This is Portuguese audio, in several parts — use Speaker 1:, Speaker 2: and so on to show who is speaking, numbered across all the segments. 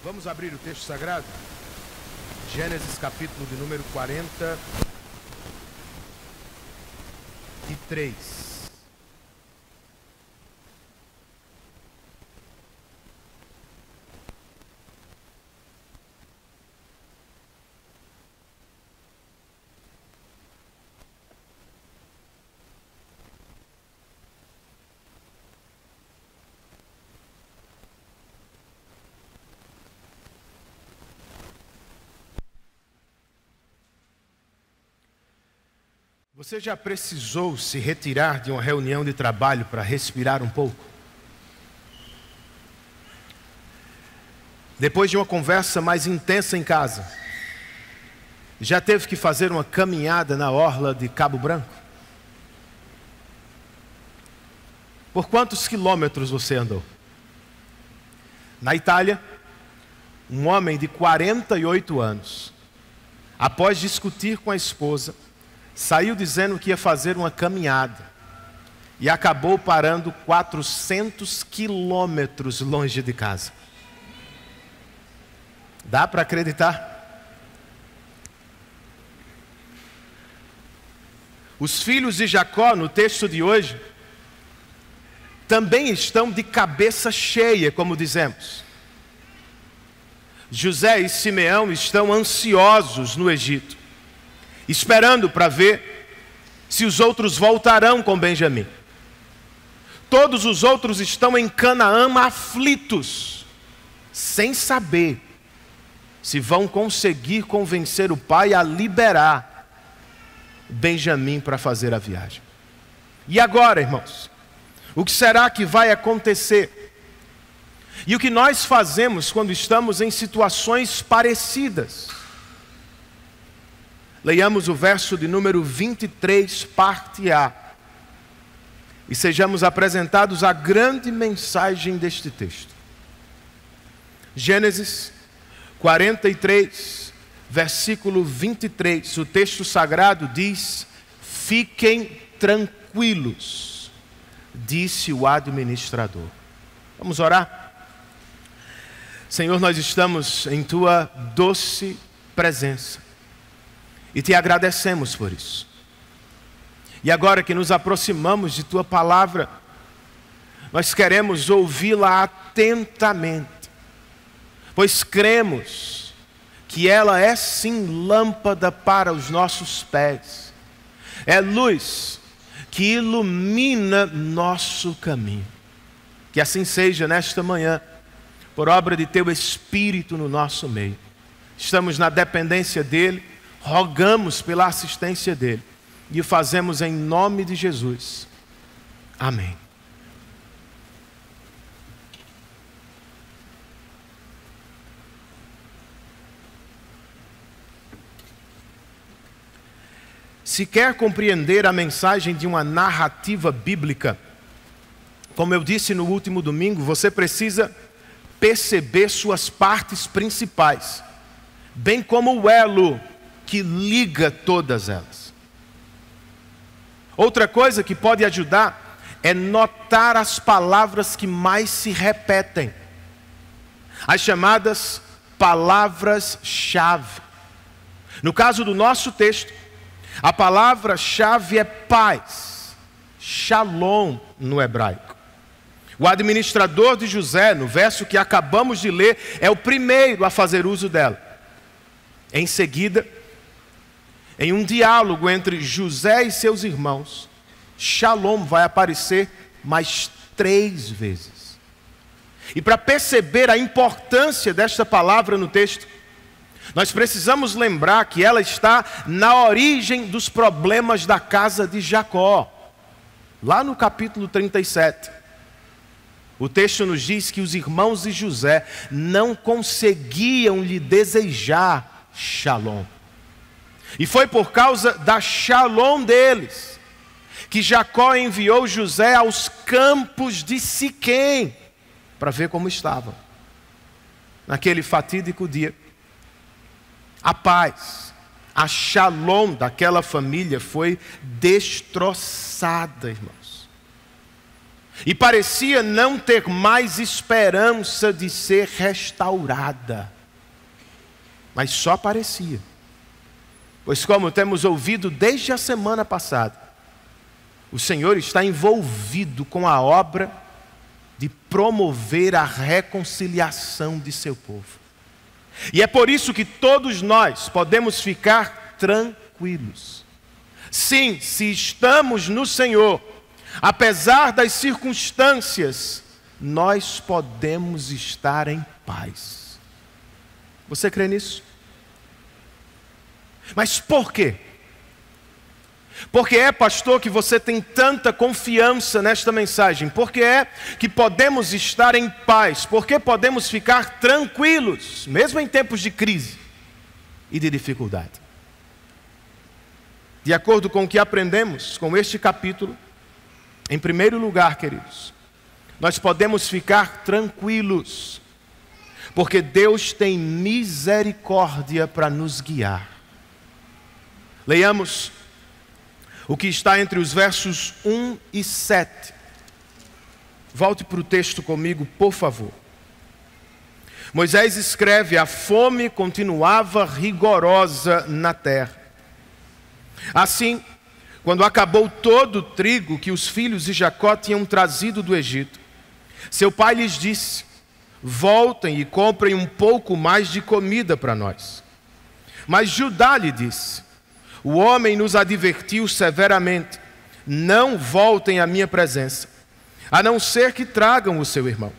Speaker 1: Vamos abrir o texto sagrado? Gênesis capítulo de número 43. Você já precisou se retirar de uma reunião de trabalho para respirar um pouco? Depois de uma conversa mais intensa em casa, já teve que fazer uma caminhada na orla de Cabo Branco? Por quantos quilômetros você andou? Na Itália, um homem de 48 anos, após discutir com a esposa, saiu dizendo que ia fazer uma caminhada e acabou parando 400 quilômetros longe de casa. Dá para acreditar? Os filhos de Jacó, no texto de hoje, também estão de cabeça cheia, como dizemos. José e Simeão estão ansiosos no Egito, esperando para ver se os outros voltarão com Benjamim. Todos os outros estão em Canaã aflitos, sem saber se vão conseguir convencer o pai a liberar Benjamim para fazer a viagem. E agora, irmãos, o que será que vai acontecer? E o que nós fazemos quando estamos em situações parecidas? Leiamos o verso de número 23, parte A, e sejamos apresentados à grande mensagem deste texto. Gênesis 43, versículo 23, o texto sagrado diz: fiquem tranquilos, disse o administrador. Vamos orar? Senhor, nós estamos em Tua doce presença e Te agradecemos por isso. E agora que nos aproximamos de Tua palavra, nós queremos ouvi-la atentamente, pois cremos que ela é sim lâmpada para os nossos pés, é luz que ilumina nosso caminho. Que assim seja nesta manhã, por obra de Teu Espírito no nosso meio. Estamos na dependência dEle, rogamos pela assistência dEle e o fazemos em nome de Jesus. Amém. Se quer compreender a mensagem de uma narrativa bíblica, como eu disse no último domingo, você precisa perceber suas partes principais, bem como o elo que liga todas elas. Outra coisa que pode ajudar é notar as palavras que mais se repetem, as chamadas palavras-chave. No caso do nosso texto, a palavra-chave é paz, shalom no hebraico. O administrador de José, no verso que acabamos de ler, é o primeiro a fazer uso dela. Em seguida, em um diálogo entre José e seus irmãos, shalom vai aparecer mais 3 vezes. E para perceber a importância desta palavra no texto, nós precisamos lembrar que ela está na origem dos problemas da casa de Jacó. Lá no capítulo 37, o texto nos diz que os irmãos de José não conseguiam lhe desejar shalom. E foi por causa da shalom deles que Jacó enviou José aos campos de Siquém para ver como estavam. Naquele fatídico dia, a paz, a shalom daquela família foi destroçada, irmãos. e parecia não ter mais esperança de ser restaurada. Mas só parecia. Pois, como temos ouvido desde a semana passada, o Senhor está envolvido com a obra de promover a reconciliação de seu povo. E é por isso que todos nós podemos ficar tranquilos. Sim, se estamos no Senhor, apesar das circunstâncias, nós podemos estar em paz. Você crê nisso? Mas por quê? Por que é, pastor, que você tem tanta confiança nesta mensagem? Por que é que podemos estar em paz? Por que podemos ficar tranquilos, mesmo em tempos de crise e de dificuldade? De acordo com o que aprendemos com este capítulo, em primeiro lugar, queridos, nós podemos ficar tranquilos, porque Deus tem misericórdia para nos guiar. Leiamos o que está entre os versos 1 e 7. Volte para o texto comigo, por favor. Moisés escreve: a fome continuava rigorosa na terra. Assim, quando acabou todo o trigo que os filhos de Jacó tinham trazido do Egito, seu pai lhes disse: voltem e comprem um pouco mais de comida para nós. Mas Judá lhe disse: o homem nos advertiu severamente: não voltem à minha presença, a não ser que tragam o seu irmão.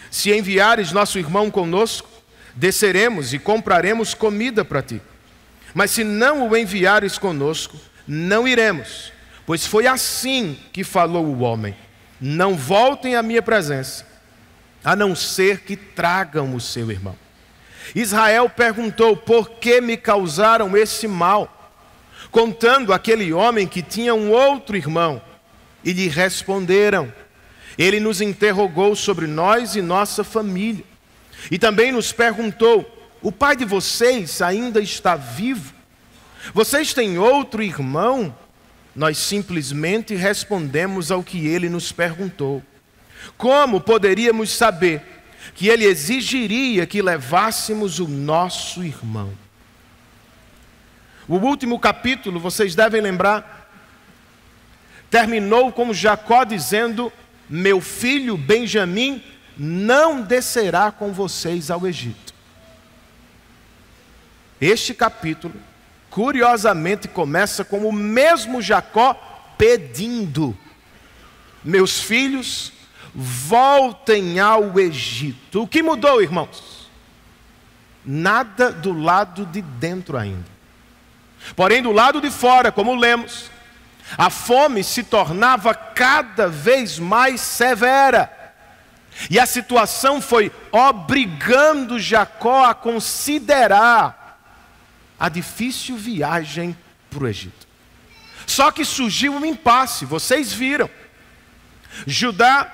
Speaker 1: Se enviares nosso irmão conosco, desceremos e compraremos comida para ti. Mas se não o enviares conosco, não iremos, pois foi assim que falou o homem: não voltem à minha presença, a não ser que tragam o seu irmão. Israel perguntou: por que me causaram esse mal? Contando aquele homem que tinha um outro irmão. E lhe responderam: ele nos interrogou sobre nós e nossa família. E também nos perguntou: o pai de vocês ainda está vivo? Vocês têm outro irmão? Nós simplesmente respondemos ao que ele nos perguntou. Como poderíamos saber que ele exigiria que levássemos o nosso irmão? O último capítulo, vocês devem lembrar, terminou com Jacó dizendo: meu filho Benjamim não descerá com vocês ao Egito. Este capítulo, curiosamente, começa com o mesmo Jacó pedindo: meus filhos, voltem ao Egito. O que mudou, irmãos? Nada do lado de dentro ainda. Porém, do lado de fora, como lemos, a fome se tornava cada vez mais severa. E a situação foi obrigando Jacó a considerar a difícil viagem para o Egito. Só que surgiu um impasse, vocês viram. Judá,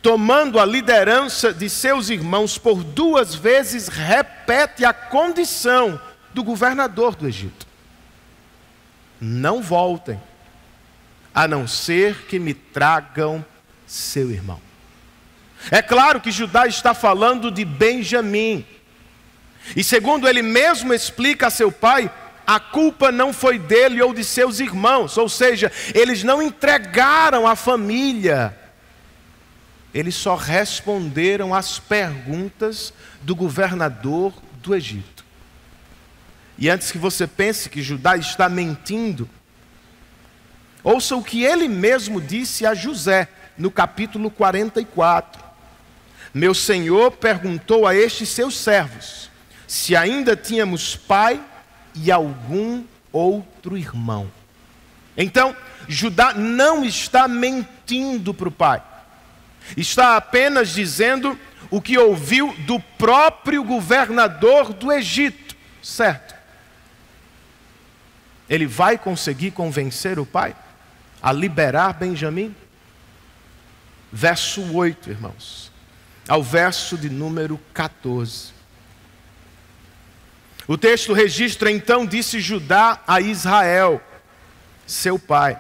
Speaker 1: tomando a liderança de seus irmãos por 2 vezes, repete a condição do governador do Egito: não voltem, a não ser que me tragam seu irmão. É claro que Judá está falando de Benjamim. E segundo ele mesmo explica a seu pai, a culpa não foi dele ou de seus irmãos. Ou seja, eles não entregaram a família. Eles só responderam às perguntas do governador do Egito. E antes que você pense que Judá está mentindo, ouça o que ele mesmo disse a José, no capítulo 44. Meu senhor perguntou a estes seus servos se ainda tínhamos pai e algum outro irmão. Então, Judá não está mentindo para o pai. Está apenas dizendo o que ouviu do próprio governador do Egito, certo? Ele vai conseguir convencer o pai a liberar Benjamim? Verso 8, irmãos, ao verso de número 14. O texto registra: então disse Judá a Israel, seu pai: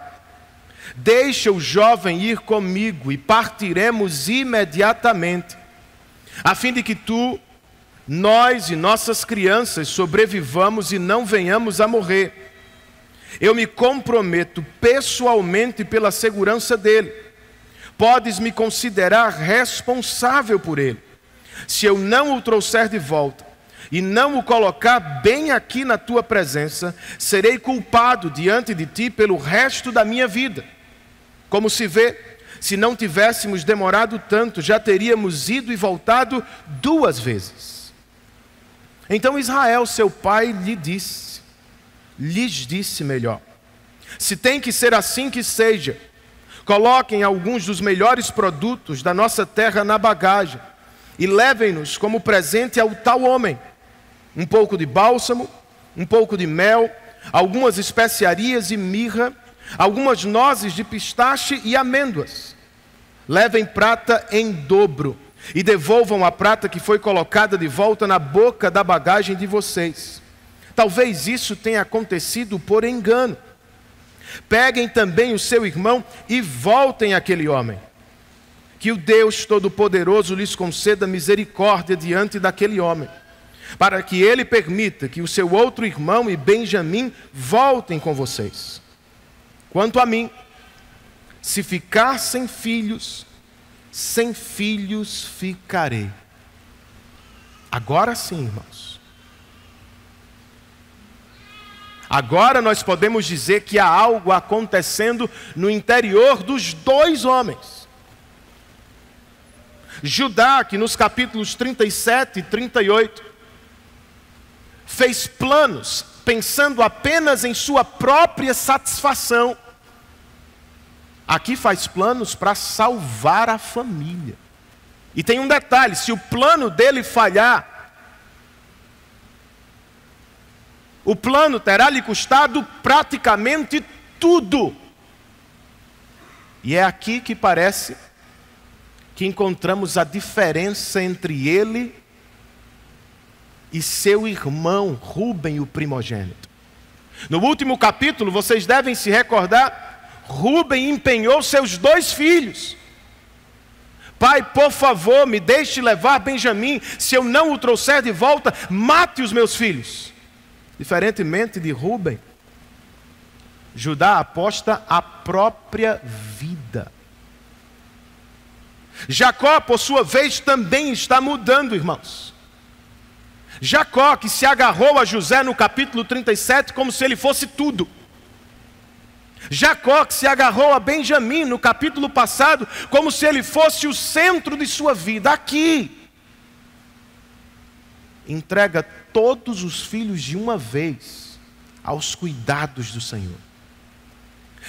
Speaker 1: deixa o jovem ir comigo e partiremos imediatamente, a fim de que nós e nossas crianças sobrevivamos e não venhamos a morrer. Eu me comprometo pessoalmente pela segurança dele. Podes me considerar responsável por ele. Se eu não o trouxer de volta e não o colocar bem aqui na tua presença, serei culpado diante de ti pelo resto da minha vida. Como se vê, se não tivéssemos demorado tanto, já teríamos ido e voltado 2 vezes. Então Israel, seu pai, lhes disse melhor: se tem que ser assim, que seja. Coloquem alguns dos melhores produtos da nossa terra na bagagem e levem-nos como presente ao tal homem um pouco de bálsamo, um pouco de mel, algumas especiarias e mirra, algumas nozes de pistache e amêndoas. Levem prata em dobro e devolvam a prata que foi colocada de volta na boca da bagagem de vocês. Talvez isso tenha acontecido por engano. Peguem também o seu irmão e voltem àquele homem. Que o Deus Todo-Poderoso lhes conceda misericórdia diante daquele homem, para que ele permita que o seu outro irmão e Benjamim voltem com vocês. Quanto a mim, se ficar sem filhos ficarei. Agora sim, irmãos. Agora nós podemos dizer que há algo acontecendo no interior dos 2 homens. Judá, que nos capítulos 37 e 38, fez planos pensando apenas em sua própria satisfação. Aqui faz planos para salvar a família. E tem um detalhe: se o plano dele falhar, o plano terá lhe custado praticamente tudo. E é aqui que parece que encontramos a diferença entre ele e seu irmão Rúben, o primogênito. No último capítulo, vocês devem se recordar, Rúben empenhou seus 2 filhos. Pai, por favor, me deixe levar Benjamim. Se eu não o trouxer de volta, mate os meus filhos. Diferentemente de Rúben, Judá aposta a própria vida. Jacó, por sua vez, também está mudando, irmãos. Jacó, que se agarrou a José no capítulo 37 como se ele fosse tudo. Jacó, que se agarrou a Benjamim no capítulo passado como se ele fosse o centro de sua vida. Aqui, entrega todos os filhos de uma vez aos cuidados do Senhor.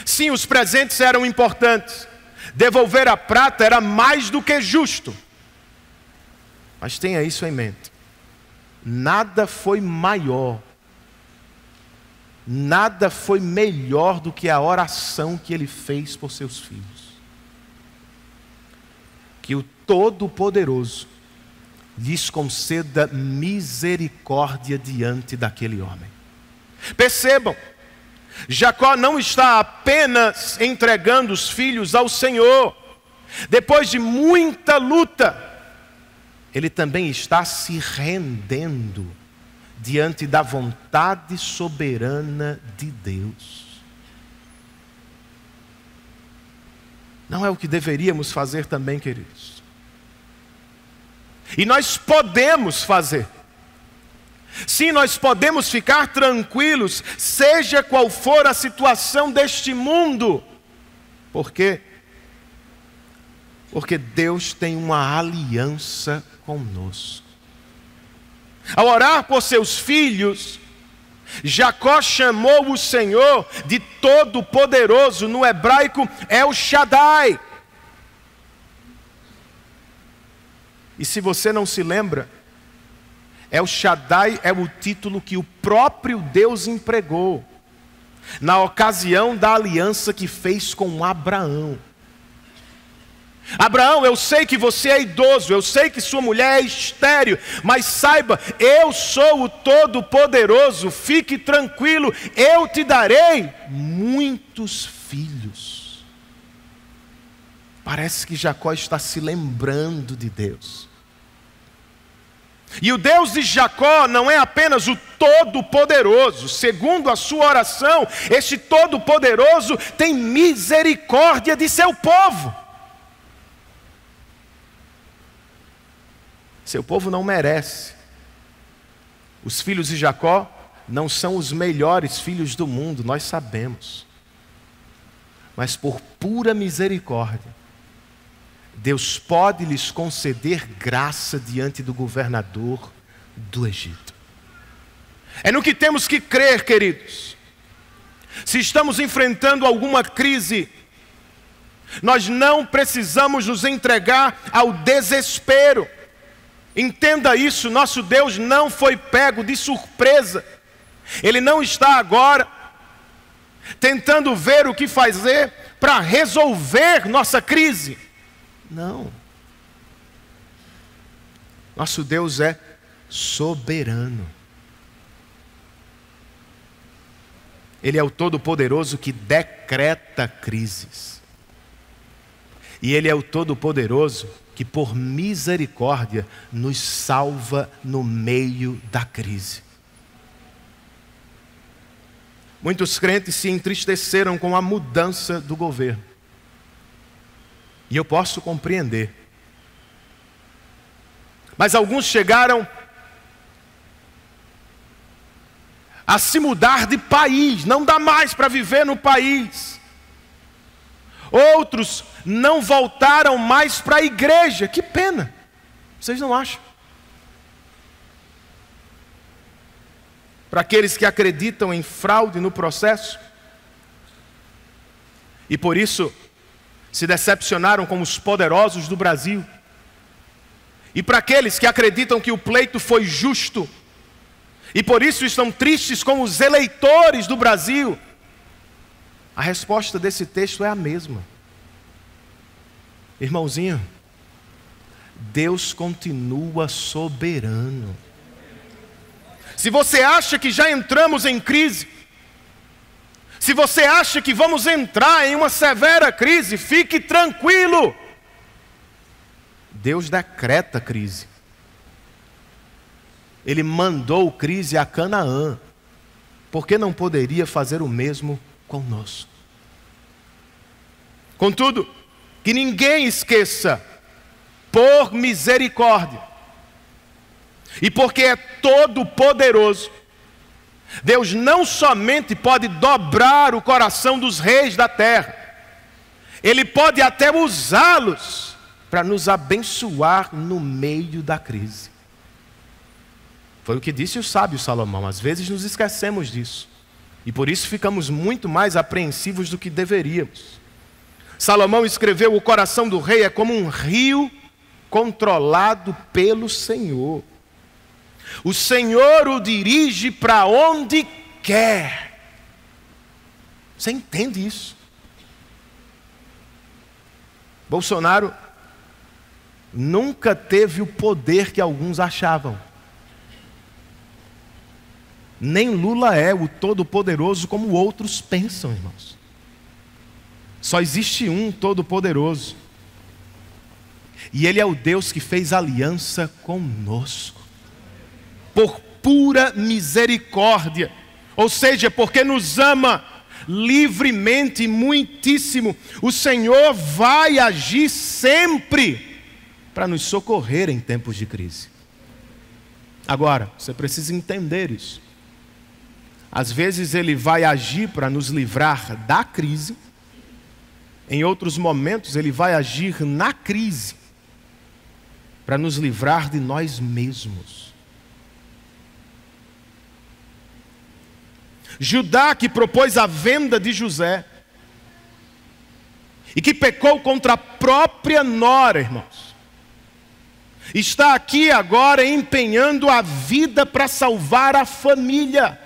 Speaker 1: Sim, os presentes eram importantes. Devolver a prata era mais do que justo. Mas tenha isso em mente: nada foi maior, nada foi melhor do que a oração que ele fez por seus filhos. Que o Todo-Poderoso lhes conceda misericórdia diante daquele homem. Percebam, Jacó não está apenas entregando os filhos ao Senhor. Depois de muita luta, ele também está se rendendo diante da vontade soberana de Deus. Não é o que deveríamos fazer também, queridos? E nós podemos fazer. Sim, nós podemos ficar tranquilos, seja qual for a situação deste mundo. Por quê? Porque Deus tem uma aliança conosco. Ao orar por seus filhos, Jacó chamou o Senhor de Todo-Poderoso. No hebraico, El Shaddai. E se você não se lembra, El Shaddai é o título que o próprio Deus empregou na ocasião da aliança que fez com Abraão. Abraão, eu sei que você é idoso, eu sei que sua mulher é estéril, mas saiba, eu sou o Todo-Poderoso, fique tranquilo, eu te darei muitos filhos. Parece que Jacó está se lembrando de Deus. E o Deus de Jacó não é apenas o Todo-Poderoso. Segundo a sua oração, este Todo-Poderoso tem misericórdia de seu povo. Seu povo não merece. Os filhos de Jacó não são os melhores filhos do mundo, nós sabemos. Mas por pura misericórdia, Deus pode lhes conceder graça diante do governador do Egito. É no que temos que crer, queridos. Se estamos enfrentando alguma crise, nós não precisamos nos entregar ao desespero. Entenda isso, nosso Deus não foi pego de surpresa. Ele não está agora tentando ver o que fazer para resolver nossa crise. Não. Nosso Deus é soberano. Ele é o Todo-Poderoso que decreta crises. E Ele é o Todo-Poderoso que por misericórdia nos salva no meio da crise. Muitos crentes se entristeceram com a mudança do governo. E eu posso compreender. Mas alguns chegaram a se mudar de país. Não dá mais para viver no país. Outros não voltaram mais para a igreja. Que pena. Vocês não acham? Para aqueles que acreditam em fraude no processo e por isso se decepcionaram com os poderosos do Brasil, e para aqueles que acreditam que o pleito foi justo e por isso estão tristes com os eleitores do Brasil, a resposta desse texto é a mesma. Irmãozinho, Deus continua soberano. Se você acha que já entramos em crise, se você acha que vamos entrar em uma severa crise, fique tranquilo. Deus decreta crise. Ele mandou crise a Canaã. Por que não poderia fazer o mesmo conosco? Contudo, que ninguém esqueça, por misericórdia, e porque é todo poderoso, Deus não somente pode dobrar o coração dos reis da terra, Ele pode até usá-los para nos abençoar no meio da crise. Foi o que disse o sábio Salomão. Às vezes nos esquecemos disso, e por isso ficamos muito mais apreensivos do que deveríamos. Salomão escreveu: o coração do rei é como um rio controlado pelo Senhor. O Senhor o dirige para onde quer. Você entende isso? Bolsonaro nunca teve o poder que alguns achavam. Nem Lula é o todo-poderoso como outros pensam, irmãos. Só existe um todo-poderoso. E Ele é o Deus que fez aliança conosco. Por pura misericórdia. Ou seja, porque nos ama livremente e muitíssimo. O Senhor vai agir sempre para nos socorrer em tempos de crise. Agora, você precisa entender isso. Às vezes Ele vai agir para nos livrar da crise. Em outros momentos Ele vai agir na crise para nos livrar de nós mesmos. Judá, que propôs a venda de José e que pecou contra a própria nora, irmãos, está aqui agora empenhando a vida para salvar a família.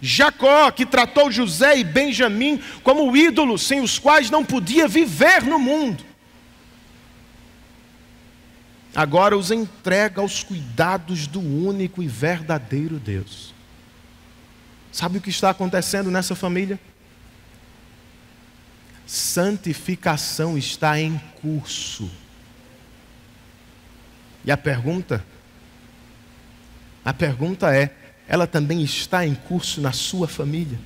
Speaker 1: Jacó, que tratou José e Benjamim como ídolos sem os quais não podia viver no mundo, agora os entrega aos cuidados do único e verdadeiro Deus. Sabe o que está acontecendo nessa família? santificação está em curso. E a pergunta é, ela também está em curso na sua família?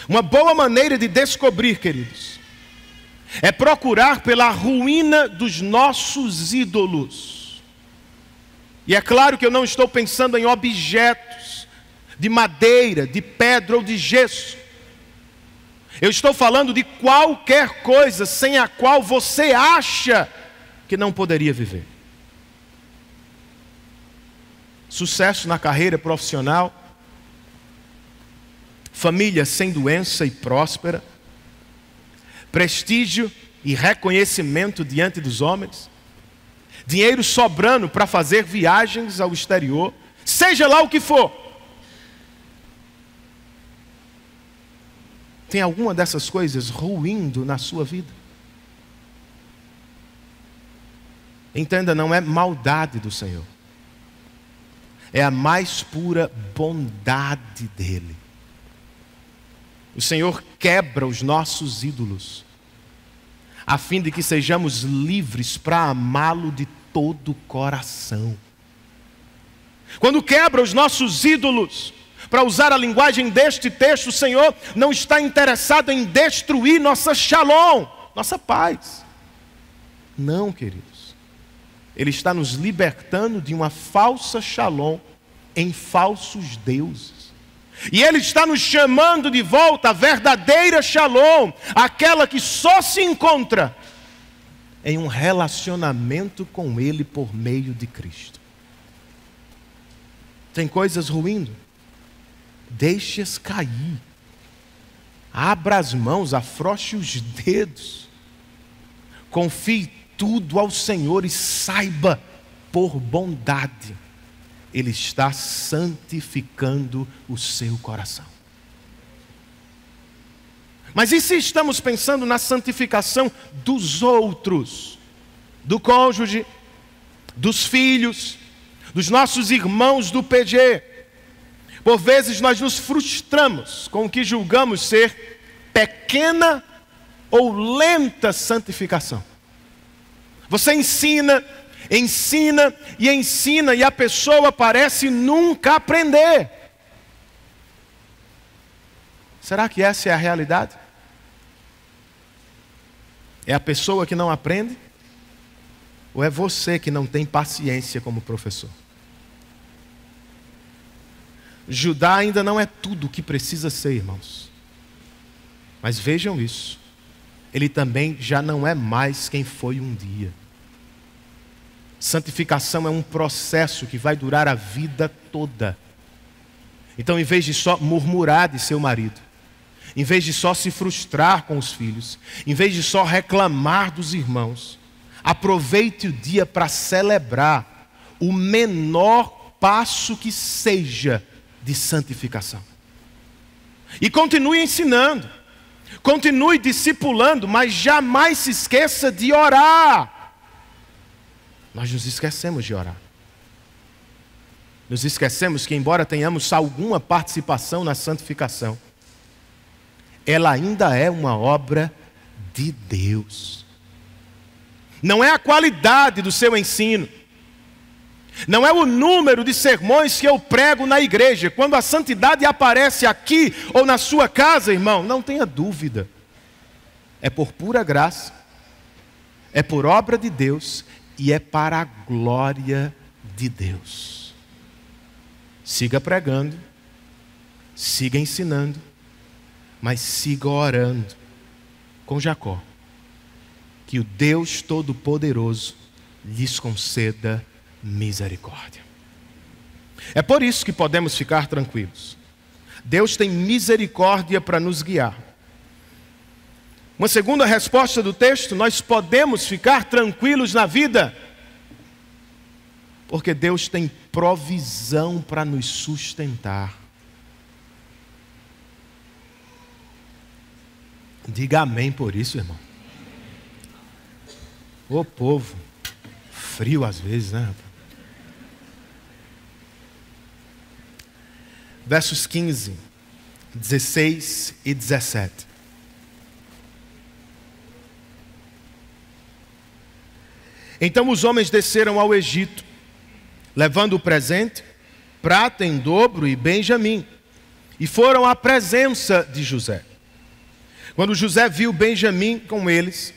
Speaker 1: Uma boa maneira de descobrir, queridos, é procurar pela ruína dos nossos ídolos. E é claro que eu não estou pensando em objetos de madeira, de pedra ou de gesso. Eu estou falando de qualquer coisa sem a qual você acha que não poderia viver. Sucesso na carreira profissional, família sem doença e próspera, prestígio e reconhecimento diante dos homens, dinheiro sobrando para fazer viagens ao exterior, seja lá o que for. Tem alguma dessas coisas ruindo na sua vida? Entenda, não é maldade do Senhor. É a mais pura bondade dEle. O Senhor quebra os nossos ídolos, a fim de que sejamos livres para amá-lo de todo o coração. Quando quebra os nossos ídolos, para usar a linguagem deste texto, o Senhor não está interessado em destruir nossa shalom, nossa paz. Não, queridos. Ele está nos libertando de uma falsa shalom em falsos deuses. E Ele está nos chamando de volta à verdadeira shalom, aquela que só se encontra em um relacionamento com Ele por meio de Cristo. Tem coisas ruindo? Deixe-as cair. Abra as mãos, afrouxe os dedos. Confie tudo ao Senhor e saiba, por bondade, Ele está santificando o seu coração. Mas e se estamos pensando na santificação dos outros? Do cônjuge, dos filhos, dos nossos irmãos do PG. Por vezes nós nos frustramos com o que julgamos ser pequena ou lenta santificação. Você ensina e a pessoa parece nunca aprender. Será que essa é a realidade? É a pessoa que não aprende? Ou é você que não tem paciência como professor? Judá ainda não é tudo o que precisa ser, irmãos. Mas vejam isso. Ele também já não é mais quem foi um dia. Santificação é um processo que vai durar a vida toda. Então, em vez de só murmurar de seu marido, em vez de só se frustrar com os filhos, em vez de só reclamar dos irmãos, aproveite o dia para celebrar o menor passo que seja de santificação. E continue ensinando, continue discipulando, mas jamais se esqueça de orar. Nós nos esquecemos de orar. Nos esquecemos que, embora tenhamos alguma participação na santificação, ela ainda é uma obra de Deus. Não é a qualidade do seu ensino, não é o número de sermões que eu prego na igreja. Quando a santidade aparece aqui ou na sua casa, irmão, não tenha dúvida. É por pura graça, é por obra de Deus e é para a glória de Deus. Siga pregando, siga ensinando, mas siga orando com Jacó, que o Deus Todo-Poderoso lhes conceda misericórdia. É por isso que podemos ficar tranquilos. Deus tem misericórdia para nos guiar. Uma segunda resposta do texto: nós podemos ficar tranquilos na vida, porque Deus tem provisão para nos sustentar. Diga amém por isso, irmão. Ô povo, frio às vezes, né? Versos 15, 16 e 17. Então os homens desceram ao Egito, levando o presente, prata em dobro e Benjamim, e foram à presença de José. Quando José viu Benjamim com eles,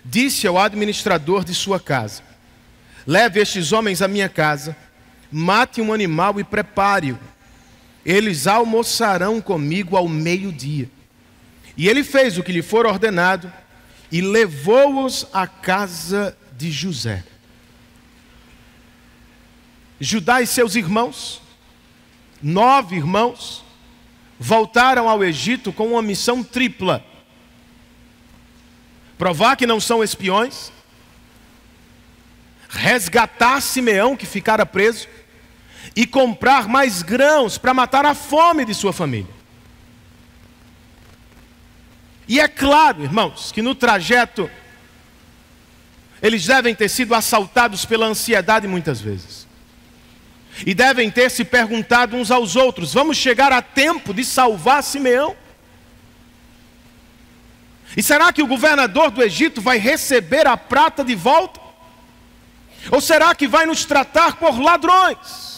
Speaker 1: disse ao administrador de sua casa: leve estes homens à minha casa, mate um animal e prepare-o. Eles almoçarão comigo ao meio-dia. E ele fez o que lhe for ordenado e levou-os à casa de José. Judá e seus irmãos, 9 irmãos, voltaram ao Egito com uma missão tripla: provar que não são espiões, resgatar Simeão que ficara preso e comprar mais grãos para matar a fome de sua família. E é claro, irmãos, que no trajeto eles devem ter sido assaltados pela ansiedade muitas vezes. E devem ter se perguntado uns aos outros: vamos chegar a tempo de salvar Simeão? E será que o governador do Egito vai receber a prata de volta? Ou será que vai nos tratar por ladrões?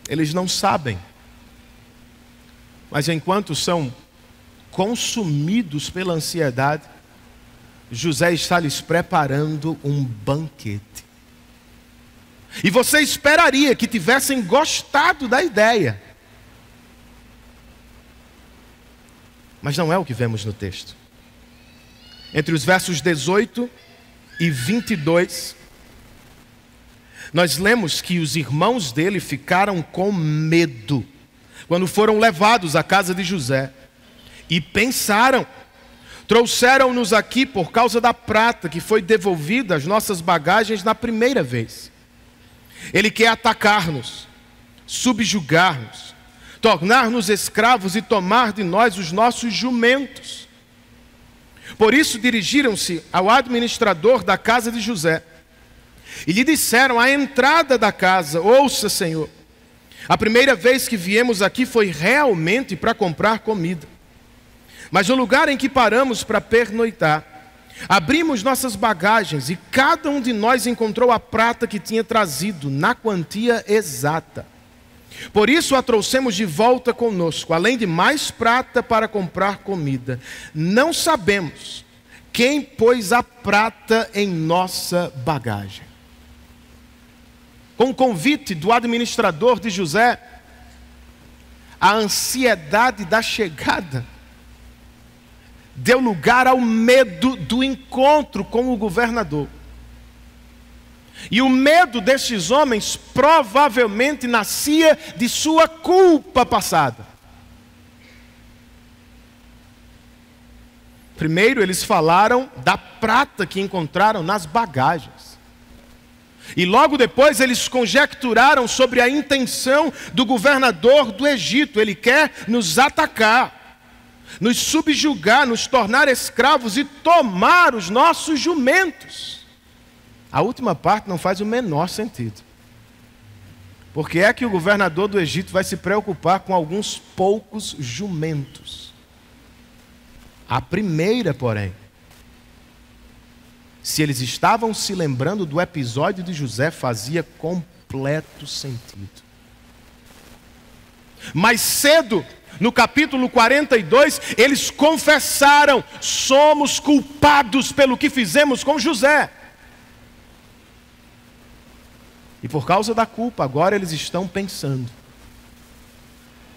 Speaker 1: Eles não sabem. Mas enquanto são consumidos pela ansiedade, José está lhes preparando um banquete. E você esperaria que tivessem gostado da ideia. Mas não é o que vemos no texto. Entre os versos 18 e 22, nós lemos que os irmãos dele ficaram com medo quando foram levados à casa de José. E pensaram: trouxeram-nos aqui por causa da prata que foi devolvida às nossas bagagens na primeira vez. Ele quer atacar-nos, subjugar-nos, tornar-nos escravos e tomar de nós os nossos jumentos. Por isso dirigiram-se ao administrador da casa de José e lhe disseram à entrada da casa: ouça, Senhor, a primeira vez que viemos aqui foi realmente para comprar comida. Mas no lugar em que paramos para pernoitar, abrimos nossas bagagens e cada um de nós encontrou a prata que tinha trazido, na quantia exata. Por isso a trouxemos de volta conosco, além de mais prata para comprar comida. Não sabemos quem pôs a prata em nossa bagagem. Com o convite do administrador de José, a ansiedade da chegada deu lugar ao medo do encontro com o governador. E o medo destes homens provavelmente nascia de sua culpa passada. Primeiro eles falaram da prata que encontraram nas bagagens. E logo depois eles conjecturaram sobre a intenção do governador do Egito. Ele quer nos atacar, nos subjugar, nos tornar escravos e tomar os nossos jumentos. A última parte não faz o menor sentido. Por que é que o governador do Egito vai se preocupar com alguns poucos jumentos? A primeira, porém, se eles estavam se lembrando do episódio de José, fazia completo sentido. Mais cedo, no capítulo 42, eles confessaram: somos culpados pelo que fizemos com José. E por causa da culpa, agora eles estão pensando: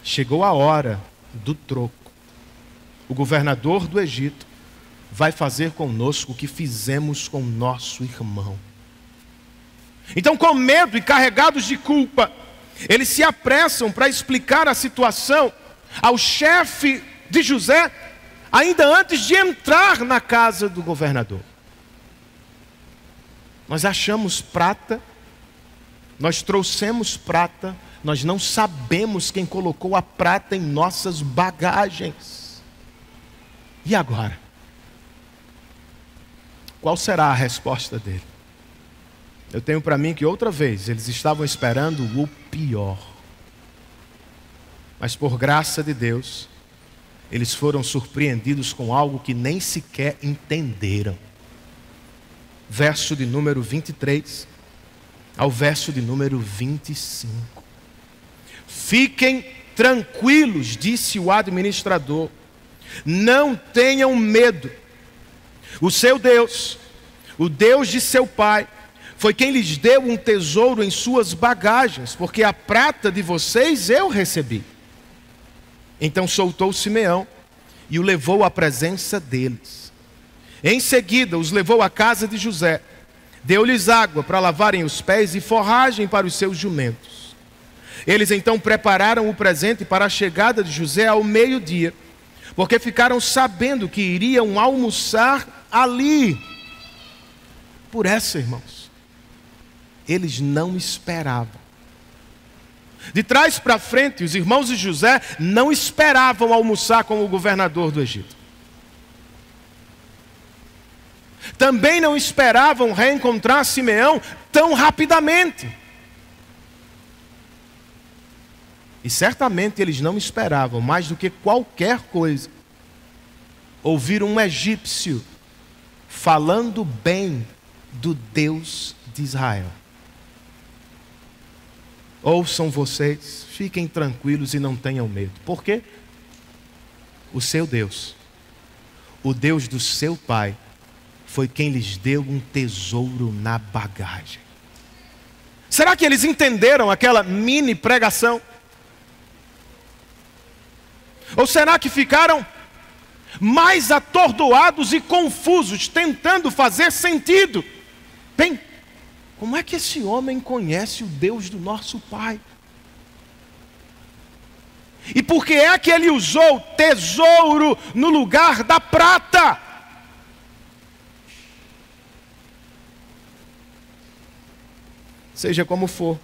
Speaker 1: chegou a hora do troco. O governador do Egito vai fazer conosco o que fizemos com nosso irmão. Então, com medo e carregados de culpa, eles se apressam para explicar a situação ao chefe de José, ainda antes de entrar na casa do governador. Nós achamos prata, nós trouxemos prata, nós não sabemos quem colocou a prata em nossas bagagens. E agora? Qual será a resposta dele? Eu tenho para mim que outra vez eles estavam esperando o pior. Mas por graça de Deus, eles foram surpreendidos com algo que nem sequer entenderam. Verso de número 23 ao verso de número 25. Fiquem tranquilos, disse o administrador. Não tenham medo. O seu Deus, o Deus de seu pai, foi quem lhes deu um tesouro em suas bagagens, porque a prata de vocês eu recebi. Então soltou Simeão e o levou à presença deles. Em seguida os levou à casa de José. Deu-lhes água para lavarem os pés e forragem para os seus jumentos. Eles então prepararam o presente para a chegada de José ao meio-dia, porque ficaram sabendo que iriam almoçar ali. Por essa, irmãos, eles não esperavam. De trás para frente, os irmãos de José não esperavam almoçar com o governador do Egito. Também não esperavam reencontrar Simeão tão rapidamente. E certamente eles não esperavam, mais do que qualquer coisa, ouvir um egípcio falando bem do Deus de Israel. Ouçam vocês, fiquem tranquilos e não tenham medo. Por quê? O seu Deus, o Deus do seu pai, foi quem lhes deu um tesouro na bagagem. Será que eles entenderam aquela mini pregação? Ou será que ficaram mais atordoados e confusos, tentando fazer sentido? Bem, como é que esse homem conhece o Deus do nosso pai? E por que é que ele usou tesouro no lugar da prata? Seja como for,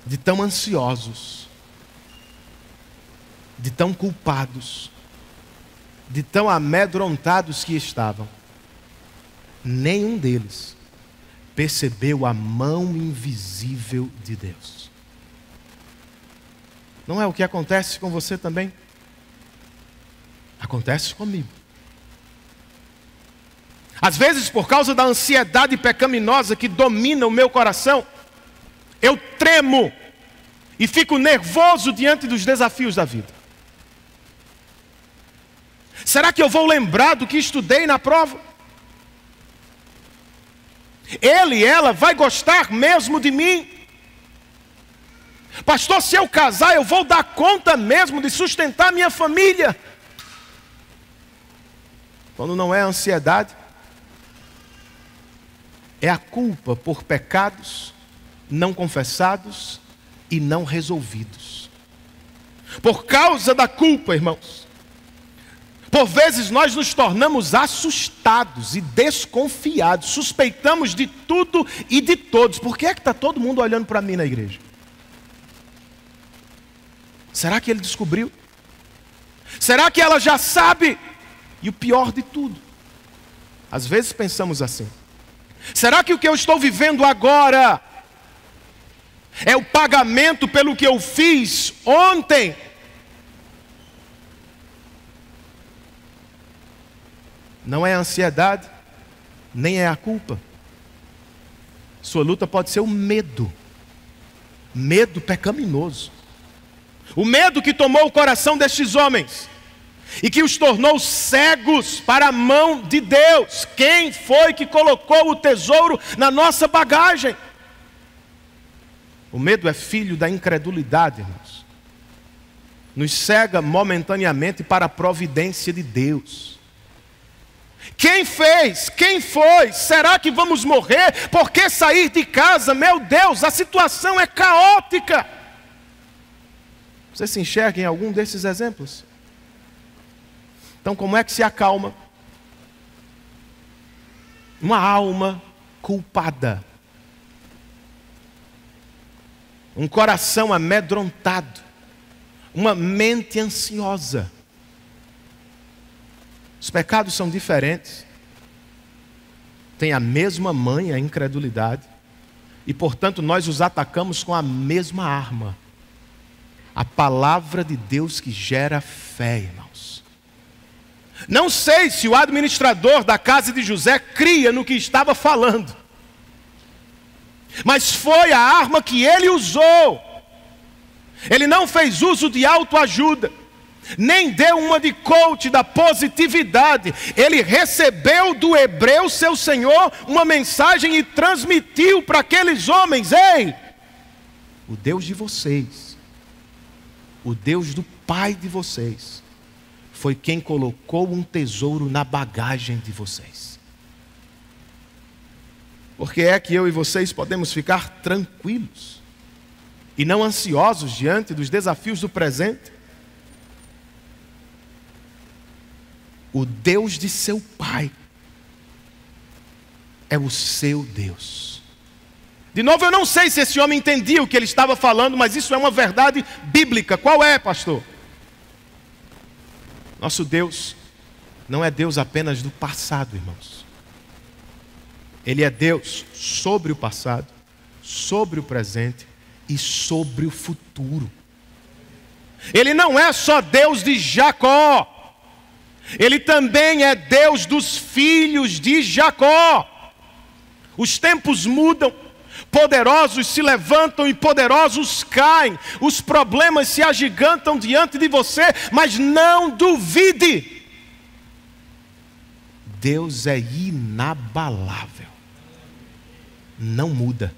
Speaker 1: de tão ansiosos, de tão culpados, de tão amedrontados que estavam, nenhum deles percebeu a mão invisível de Deus. Não é o que acontece com você também? Acontece comigo. Às vezes, por causa da ansiedade pecaminosa que domina o meu coração, eu tremo e fico nervoso diante dos desafios da vida. Será que eu vou lembrar do que estudei na prova? Ele e ela vai gostar mesmo de mim? Pastor, se eu casar, eu vou dar conta mesmo de sustentar minha família? Quando não é a ansiedade, é a culpa por pecados não confessados e não resolvidos. Por causa da culpa, irmãos, por vezes nós nos tornamos assustados e desconfiados, suspeitamos de tudo e de todos. Por que é que está todo mundo olhando para mim na igreja? Será que ele descobriu? Será que ela já sabe? E o pior de tudo, às vezes pensamos assim: será que o que eu estou vivendo agora é o pagamento pelo que eu fiz ontem? Não é a ansiedade, nem é a culpa. Sua luta pode ser o medo. Medo pecaminoso. O medo que tomou o coração destes homens e que os tornou cegos para a mão de Deus. Quem foi que colocou o tesouro na nossa bagagem? O medo é filho da incredulidade, irmãos. Nos cega momentaneamente para a providência de Deus. Quem fez? Quem foi? Será que vamos morrer? Por que sair de casa? Meu Deus, a situação é caótica. Você se enxerga em algum desses exemplos? Então, como é que se acalma uma alma culpada? Um coração amedrontado, uma mente ansiosa. Os pecados são diferentes. tem a mesma mãe, a incredulidade, e portanto nós os atacamos com a mesma arma, a palavra de Deus que gera fé, irmãos. Não sei se o administrador da casa de José cria no que estava falando, mas foi a arma que ele usou. Ele não fez uso de autoajuda, nem deu uma de coach da positividade. Ele recebeu do hebreu, seu senhor, uma mensagem e transmitiu para aqueles homens: ei, o Deus de vocês, o Deus do pai de vocês, foi quem colocou um tesouro na bagagem de vocês. Porque é que eu e vocês podemos ficar tranquilos e não ansiosos diante dos desafios do presente. O Deus de seu pai é o seu Deus. De novo, eu não sei se esse homem entendia o que ele estava falando, mas isso é uma verdade bíblica. Qual é, pastor? Nosso Deus não é Deus apenas do passado, irmãos. Ele é Deus sobre o passado, sobre o presente e sobre o futuro. Ele não é só Deus de Jacó. Ele também é Deus dos filhos de Jacó. Os tempos mudam, poderosos se levantam e poderosos caem. Os problemas se agigantam diante de você, mas não duvide. Deus é inabalável. Não muda.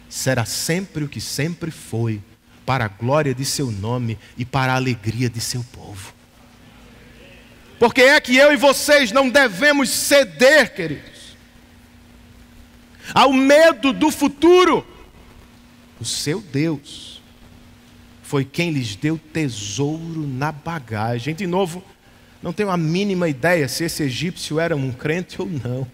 Speaker 1: Será sempre o que sempre foi, para a glória de seu nome e para a alegria de seu povo. Porque é que eu e vocês não devemos ceder, queridos, ao medo do futuro. O seu Deus foi quem lhes deu tesouro na bagagem. De novo, não tenho a mínima ideia se esse egípcio era um crente ou não.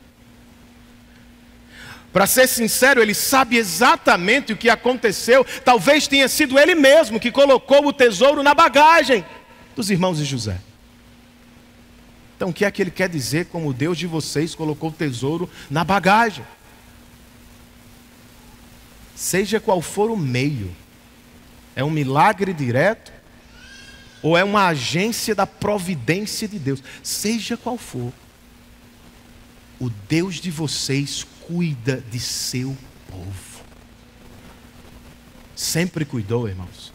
Speaker 1: Para ser sincero, ele sabe exatamente o que aconteceu. Talvez tenha sido ele mesmo que colocou o tesouro na bagagem dos irmãos de José. Então o que é que ele quer dizer como o Deus de vocês colocou o tesouro na bagagem? Seja qual for o meio, é um milagre direto ou é uma agência da providência de Deus, seja qual for, o Deus de vocês cuida de seu povo. Sempre cuidou, irmãos.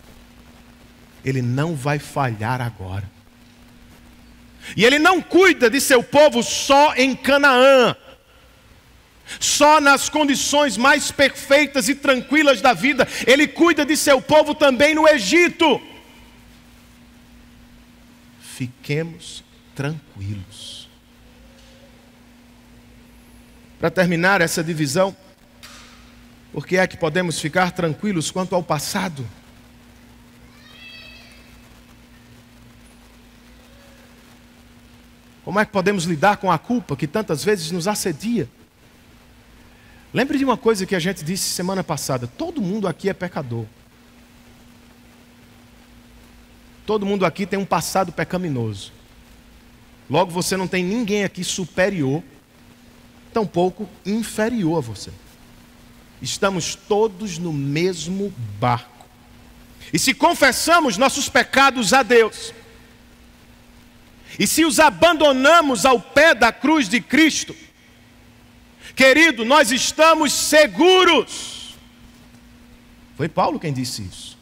Speaker 1: Ele não vai falhar agora. E Ele não cuida de seu povo só em Canaã, só nas condições mais perfeitas e tranquilas da vida. Ele cuida de seu povo também no Egito. Fiquemos tranquilos. Para terminar essa divisão, por que é que podemos ficar tranquilos quanto ao passado? Como é que podemos lidar com a culpa que tantas vezes nos assedia? Lembre de uma coisa que a gente disse semana passada: todo mundo aqui é pecador. Todo mundo aqui tem um passado pecaminoso. Logo, você não tem ninguém aqui superior, tampouco inferior a você. Estamos todos no mesmo barco. E se confessamos nossos pecados a Deus, e se os abandonamos ao pé da cruz de Cristo, querido, nós estamos seguros. Foi Paulo quem disse isso.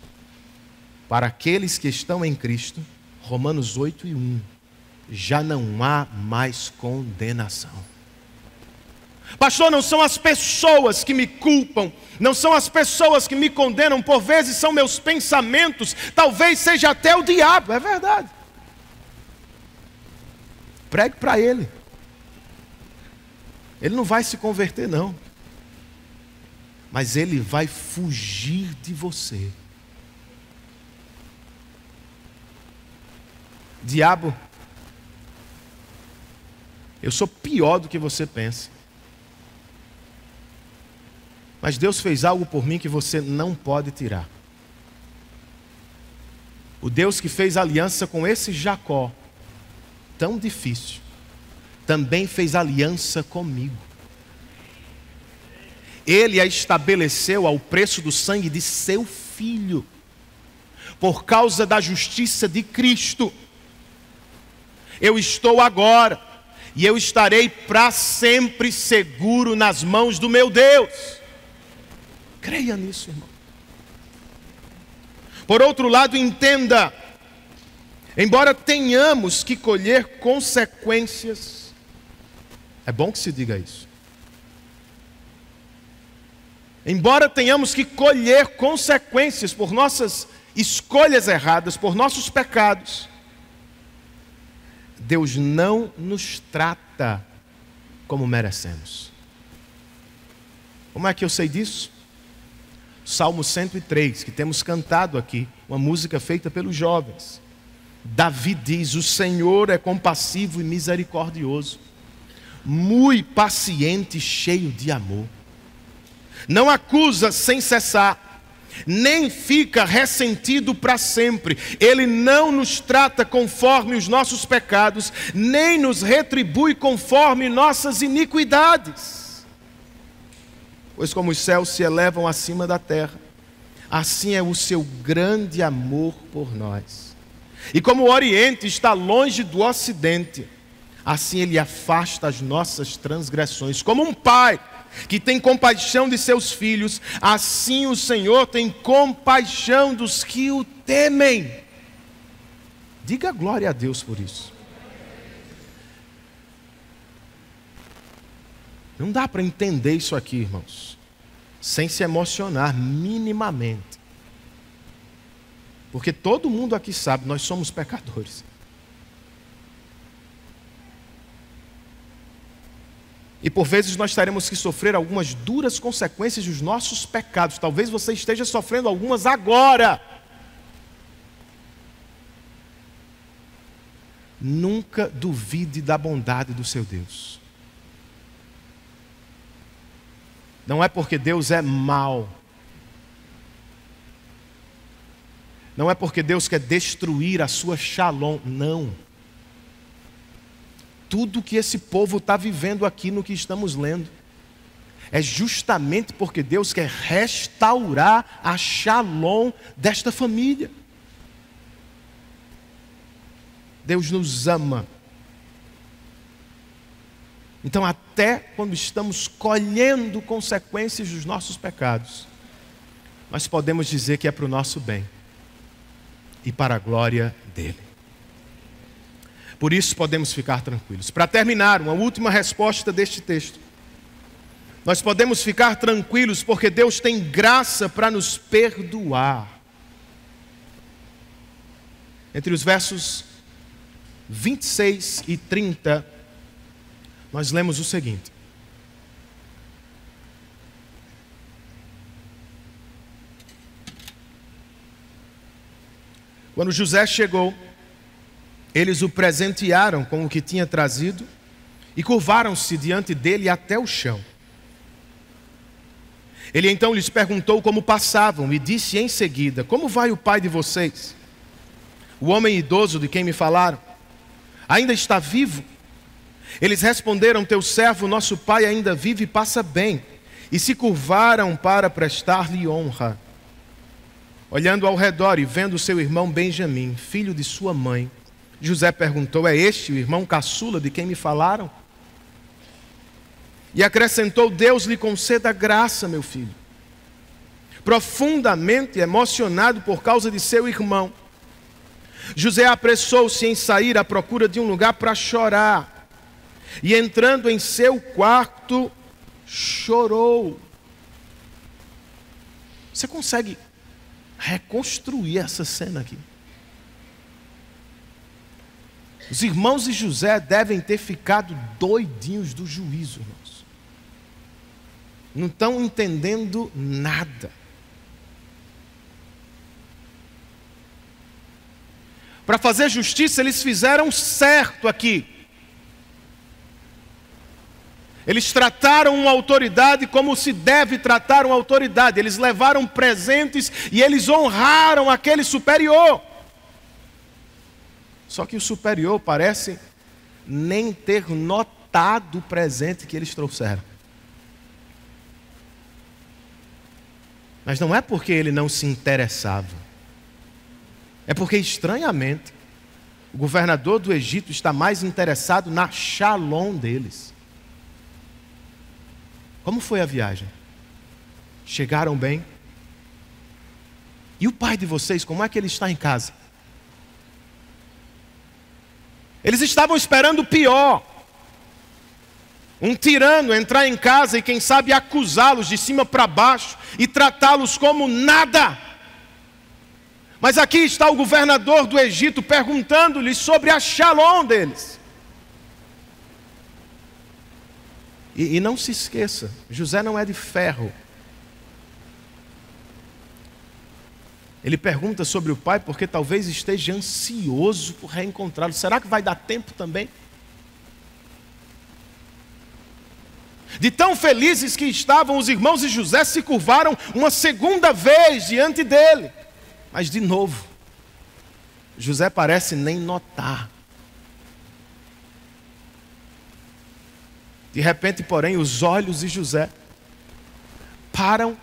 Speaker 1: Para aqueles que estão em Cristo, Romanos 8:1, já não há mais condenação. Pastor, não são as pessoas que me culpam, não são as pessoas que me condenam, por vezes são meus pensamentos, talvez seja até o diabo, é verdade. Pregue para ele. Ele não vai se converter, não. Mas ele vai fugir de você. Diabo, eu sou pior do que você pensa. Mas Deus fez algo por mim que você não pode tirar. O Deus que fez aliança com esse Jacó, tão difícil, também fez aliança comigo. Ele a estabeleceu ao preço do sangue de seu Filho, por causa da justiça de Cristo. Eu estou agora, e eu estarei para sempre seguro nas mãos do meu Deus. Creia nisso, irmão. Por outro lado, entenda, embora tenhamos que colher consequências, é bom que se diga isso. Embora tenhamos que colher consequências por nossas escolhas erradas, por nossos pecados, Deus não nos trata como merecemos. Como é que eu sei disso? Salmo 103, que temos cantado aqui, uma música feita pelos jovens. Davi diz: o Senhor é compassivo e misericordioso, muito paciente e cheio de amor. Não acusa sem cessar, nem fica ressentido para sempre. Ele não nos trata conforme os nossos pecados, nem nos retribui conforme nossas iniquidades. Pois como os céus se elevam acima da terra, assim é o seu grande amor por nós. E como o Oriente está longe do Ocidente, assim Ele afasta as nossas transgressões. Como um pai que tem compaixão de seus filhos, assim o Senhor tem compaixão dos que o temem. Diga glória a Deus por isso. Não dá para entender isso aqui, irmãos, sem se emocionar minimamente. Porque todo mundo aqui sabe, nós somos pecadores. E por vezes nós teremos que sofrer algumas duras consequências dos nossos pecados. Talvez você esteja sofrendo algumas agora. Nunca duvide da bondade do seu Deus. Não é porque Deus é mau. Não é porque Deus quer destruir a sua shalom. Não. Tudo que esse povo está vivendo aqui no que estamos lendo é justamente porque Deus quer restaurar a shalom desta família. Deus nos ama. Então, até quando estamos colhendo consequências dos nossos pecados, nós podemos dizer que é para o nosso bem e para a glória dele. Por isso podemos ficar tranquilos. Para terminar, uma última resposta deste texto. Nós podemos ficar tranquilos porque Deus tem graça para nos perdoar. Entre os versos 26 e 30, nós lemos o seguinte: quando José chegou, eles o presentearam com o que tinha trazido e curvaram-se diante dele até o chão. Ele então lhes perguntou como passavam e disse em seguida: como vai o pai de vocês? O homem idoso de quem me falaram ainda está vivo? Eles responderam: teu servo, nosso pai, ainda vive e passa bem. E se curvaram para prestar-lhe honra. Olhando ao redor e vendo seu irmão Benjamim, filho de sua mãe, José perguntou: é este o irmão caçula de quem me falaram? E acrescentou: Deus lhe conceda graça, meu filho. Profundamente emocionado por causa de seu irmão, José apressou-se em sair à procura de um lugar para chorar. E entrando em seu quarto, chorou. Você consegue reconstruir essa cena aqui? Os irmãos de José devem ter ficado doidinhos do juízo, irmãos. Não estão entendendo nada. Para fazer justiça, eles fizeram certo aqui. Eles trataram uma autoridade como se deve tratar uma autoridade. Eles levaram presentes e eles honraram aquele superior. Só que o superior parece nem ter notado o presente que eles trouxeram. Mas não é porque ele não se interessava. É porque, estranhamente, o governador do Egito está mais interessado na Shalom deles. Como foi a viagem? Chegaram bem? E o pai de vocês, como é que ele está em casa? Eles estavam esperando o pior. Um tirano entrar em casa e, quem sabe, acusá-los de cima para baixo e tratá-los como nada. Mas aqui está o governador do Egito perguntando-lhes sobre a Shalom deles. E não se esqueça, José não é de ferro. Ele pergunta sobre o pai porque talvez esteja ansioso por reencontrá-lo. Será que vai dar tempo também? De tão felizes que estavam, os irmãos de José se curvaram uma segunda vez diante dele. Mas de novo, José parece nem notar. De repente, porém, os olhos de José param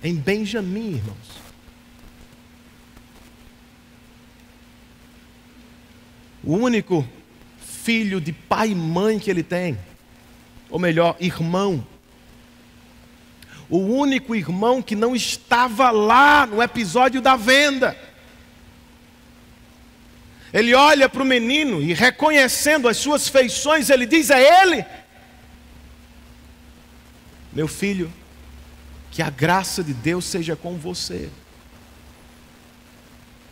Speaker 1: em Benjamim, irmãos. O único filho de pai e mãe que ele tem, ou melhor, irmão. O único irmão que não estava lá no episódio da venda. Ele olha para o menino e, reconhecendo as suas feições, ele diz: é ele? Meu filho, que a graça de Deus seja com você.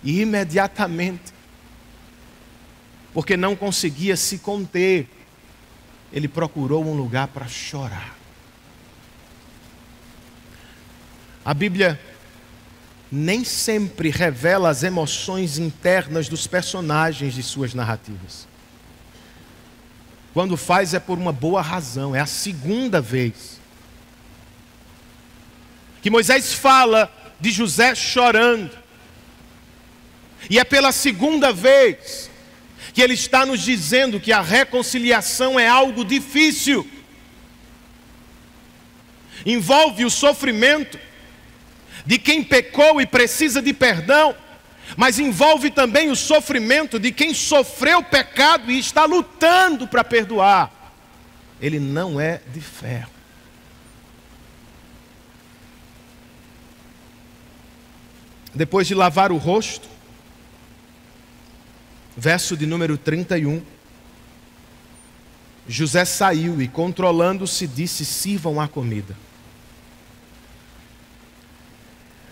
Speaker 1: E imediatamente, porque não conseguia se conter, ele procurou um lugar para chorar. A Bíblia nem sempre revela as emoções internas dos personagens de suas narrativas. Quando faz é por uma boa razão. É a segunda vez que Moisés fala de José chorando. E é pela segunda vez que ele está nos dizendo que a reconciliação é algo difícil. Envolve o sofrimento de quem pecou e precisa de perdão, mas envolve também o sofrimento de quem sofreu pecado e está lutando para perdoar. Ele não é de ferro. Depois de lavar o rosto, verso de número 31, José saiu e, controlando-se, disse: sirvam a comida.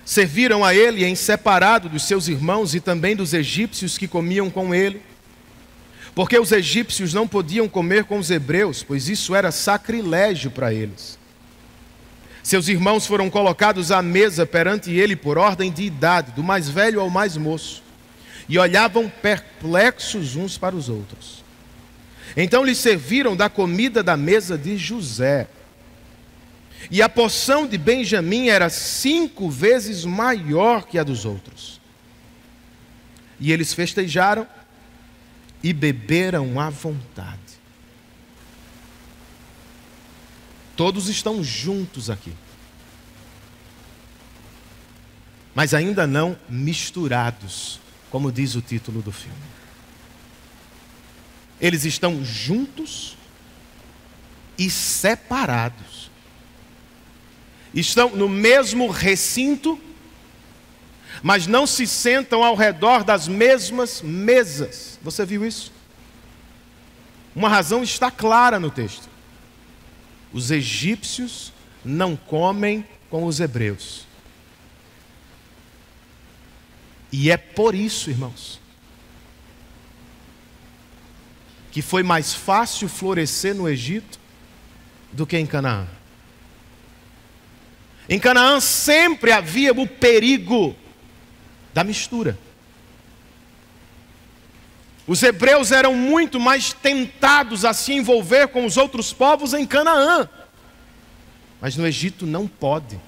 Speaker 1: Serviram a ele em separado dos seus irmãos e também dos egípcios que comiam com ele, porque os egípcios não podiam comer com os hebreus, pois isso era sacrilégio para eles. Seus irmãos foram colocados à mesa perante ele por ordem de idade, do mais velho ao mais moço, e olhavam perplexos uns para os outros. Então lhes serviram da comida da mesa de José. E a porção de Benjamim era 5 vezes maior que a dos outros. E eles festejaram e beberam à vontade. Todos estão juntos aqui, mas ainda não misturados, como diz o título do filme. Eles estão juntos e separados. Estão no mesmo recinto, mas não se sentam ao redor das mesmas mesas. Você viu isso? Uma razão está clara no texto. Os egípcios não comem com os hebreus. E é por isso, irmãos, que foi mais fácil florescer no Egito do que em Canaã. Em Canaã sempre havia o perigo da mistura. Os hebreus eram muito mais tentados a se envolver com os outros povos em Canaã. Mas no Egito não pode.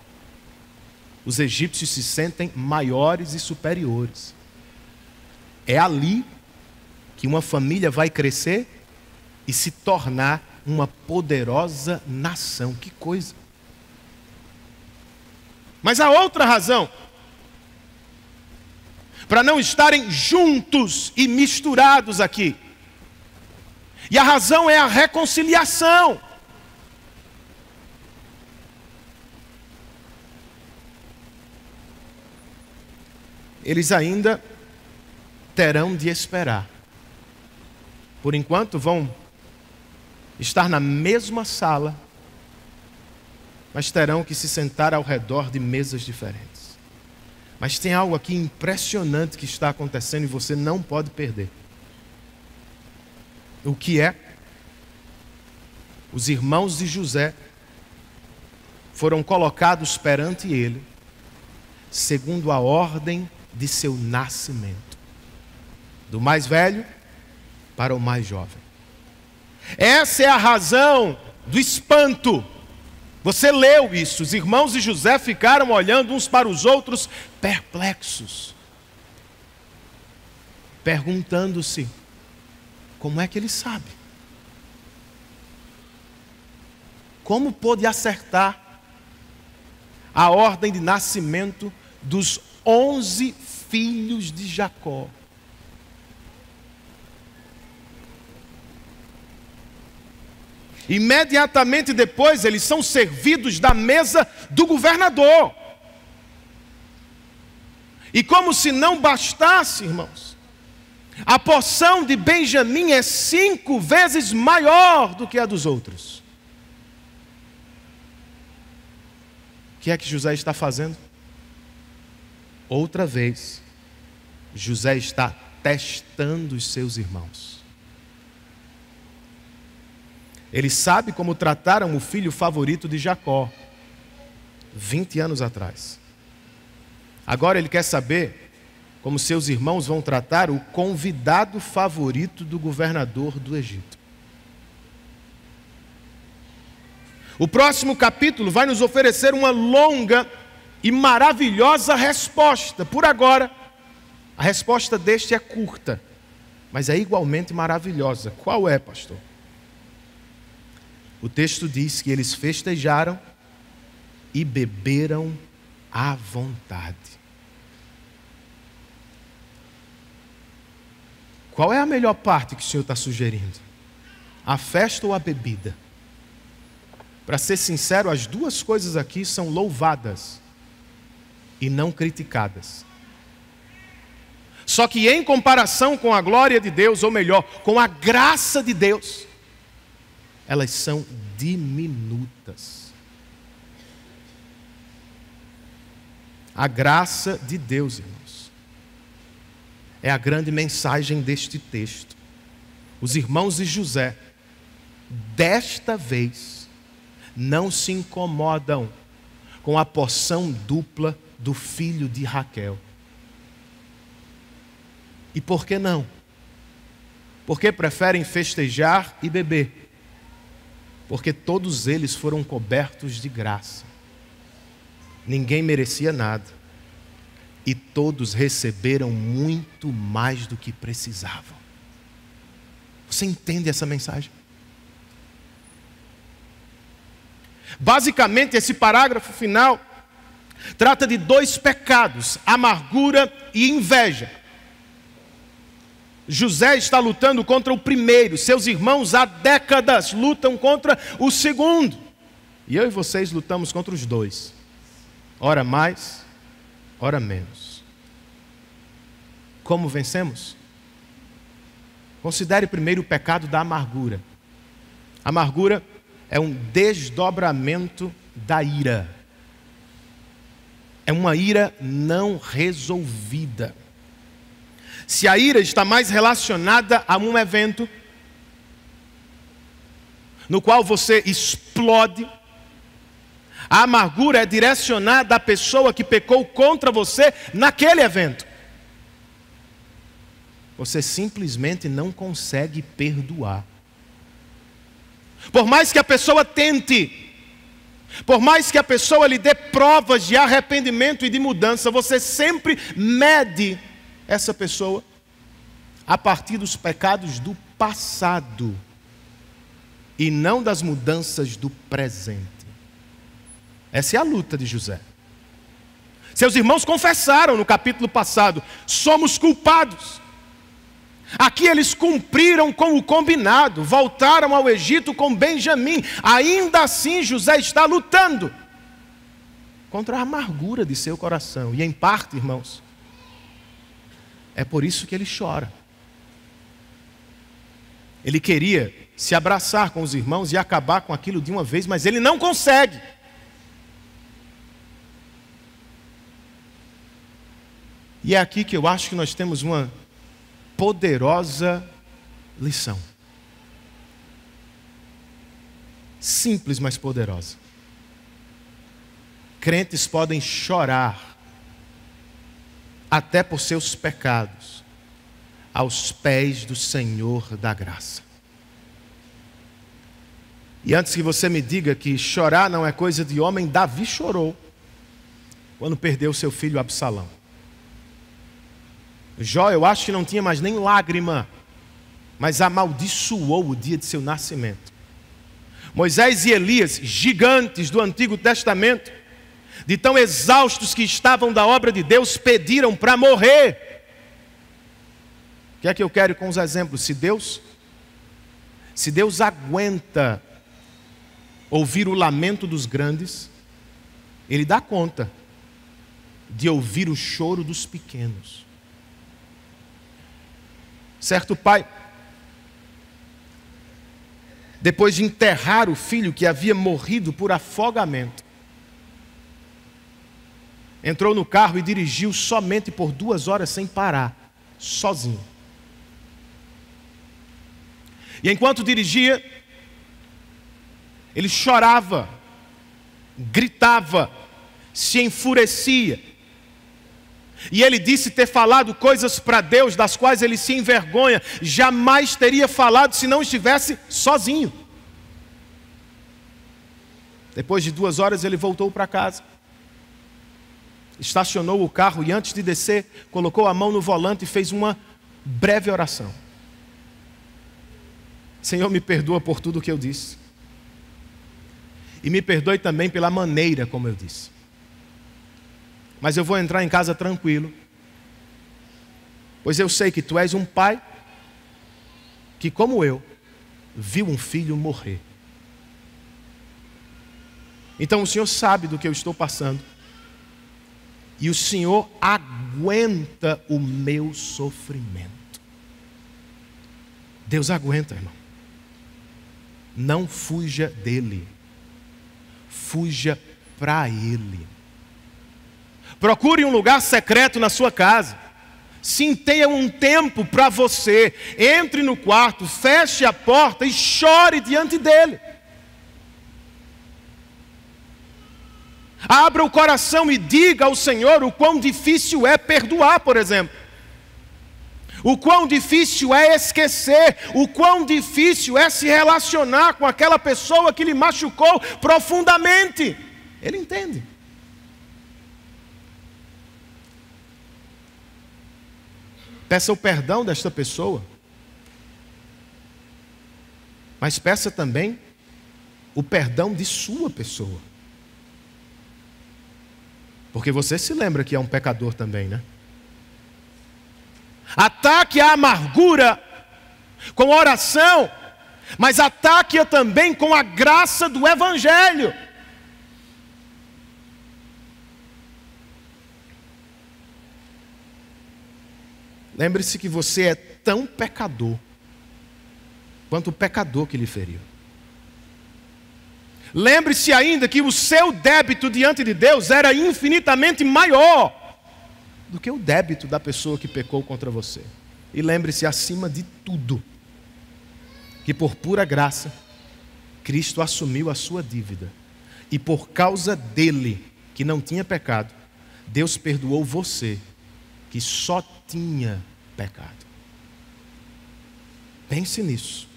Speaker 1: Os egípcios se sentem maiores e superiores. É ali que uma família vai crescer e se tornar uma poderosa nação. Que coisa! Mas há outra razão para não estarem juntos e misturados aqui. E a razão é a reconciliação. Eles ainda terão de esperar. Por enquanto vão estar na mesma sala, mas terão que se sentar ao redor de mesas diferentes. Mas tem algo aqui impressionante que está acontecendo e você não pode perder. O que é? Os irmãos de José foram colocados perante ele, segundo a ordem de seu nascimento, do mais velho para o mais jovem. Essa é a razão do espanto. Você leu isso, os irmãos de José ficaram olhando uns para os outros, perplexos, perguntando-se, como é que ele sabe? Como pôde acertar a ordem de nascimento dos 11 filhos de Jacó? Imediatamente depois eles são servidos da mesa do governador. E como se não bastasse, irmãos, a porção de Benjamim é 5 vezes maior do que a dos outros. O que é que José está fazendo? Outra vez, José está testando os seus irmãos. Ele sabe como trataram o filho favorito de Jacó, 20 anos atrás. Agora ele quer saber como seus irmãos vão tratar o convidado favorito do governador do Egito. O próximo capítulo vai nos oferecer uma longa e maravilhosa resposta. Por agora, a resposta deste é curta, mas é igualmente maravilhosa. Qual é, pastor? O texto diz que eles festejaram e beberam à vontade. Qual é a melhor parte que o Senhor está sugerindo? A festa ou a bebida? Para ser sincero, as duas coisas aqui são louvadas e não criticadas. Só que em comparação com a glória de Deus, ou melhor, com a graça de Deus, elas são diminutas. A graça de Deus, irmãos, é a grande mensagem deste texto. Os irmãos de José, desta vez, não se incomodam com a porção dupla do filho de Raquel. E por que não? Porque preferem festejar e beber. Porque todos eles foram cobertos de graça. Ninguém merecia nada. E todos receberam muito mais do que precisavam. Você entende essa mensagem? Basicamente, esse parágrafo final trata de 2 pecados: amargura e inveja. José está lutando contra o primeiro, seus irmãos há décadas lutam contra o segundo. E eu e vocês lutamos contra os 2. Ora mais, ora menos. Como vencemos? Considere primeiro o pecado da amargura. A amargura é um desdobramento da ira. É uma ira não resolvida. Se a ira está mais relacionada a um evento no qual você explode, a amargura é direcionada à pessoa que pecou contra você naquele evento. Você simplesmente não consegue perdoar. Por mais que a pessoa tente, por mais que a pessoa lhe dê provas de arrependimento e de mudança, você sempre mede essa pessoa a partir dos pecados do passado e não das mudanças do presente. Essa é a luta de José. Seus irmãos confessaram no capítulo passado: somos culpados. Aqui eles cumpriram com o combinado, voltaram ao Egito com Benjamim. Ainda assim José está lutando contra a amargura de seu coração. E em parte, irmãos, é por isso que ele chora. Ele queria se abraçar com os irmãos e acabar com aquilo de uma vez, mas ele não consegue. E é aqui que eu acho que nós temos uma poderosa lição. Simples, mas poderosa. Crentes podem chorar até por seus pecados aos pés do Senhor da graça. E antes que você me diga que chorar não é coisa de homem, Davi chorou quando perdeu seu filho Absalão. Jó, eu acho que não tinha mais nem lágrima, mas amaldiçoou o dia de seu nascimento. Moisés e Elias, gigantes do Antigo Testamento, de tão exaustos que estavam da obra de Deus, pediram para morrer. O que é que eu quero com os exemplos? Se Deus aguenta ouvir o lamento dos grandes, Ele dá conta de ouvir o choro dos pequenos. Certo pai, depois de enterrar o filho que havia morrido por afogamento, entrou no carro e dirigiu somente por 2 horas sem parar, sozinho. E enquanto dirigia, ele chorava, gritava, se enfurecia. E ele disse ter falado coisas para Deus das quais ele se envergonha. Jamais teria falado se não estivesse sozinho. Depois de 2 horas ele voltou para casa. Estacionou o carro e antes de descer, colocou a mão no volante e fez uma breve oração. Senhor, me perdoa por tudo o que eu disse. E me perdoe também pela maneira como eu disse. Mas eu vou entrar em casa tranquilo, pois eu sei que tu és um pai que, como eu, viu um filho morrer. Então o Senhor sabe do que eu estou passando, e o Senhor aguenta o meu sofrimento. Deus aguenta, irmão. Não fuja dele, fuja para ele. Procure um lugar secreto na sua casa. Sim, tenha um tempo para você. Entre no quarto, feche a porta e chore diante dele. Abra o coração e diga ao Senhor o quão difícil é perdoar, por exemplo. O quão difícil é esquecer. O quão difícil é se relacionar com aquela pessoa que lhe machucou profundamente. Ele entende. Peça o perdão desta pessoa, mas peça também o perdão de sua pessoa. Porque você se lembra que é um pecador também, né? Ataque a amargura com oração, mas ataque-a também com a graça do Evangelho. Lembre-se que você é tão pecador quanto o pecador que lhe feriu. Lembre-se ainda que o seu débito diante de Deus era infinitamente maior do que o débito da pessoa que pecou contra você. E lembre-se, acima de tudo, que por pura graça, Cristo assumiu a sua dívida. E por causa dele, que não tinha pecado, Deus perdoou você, que só tinha pecado. Pense nisso.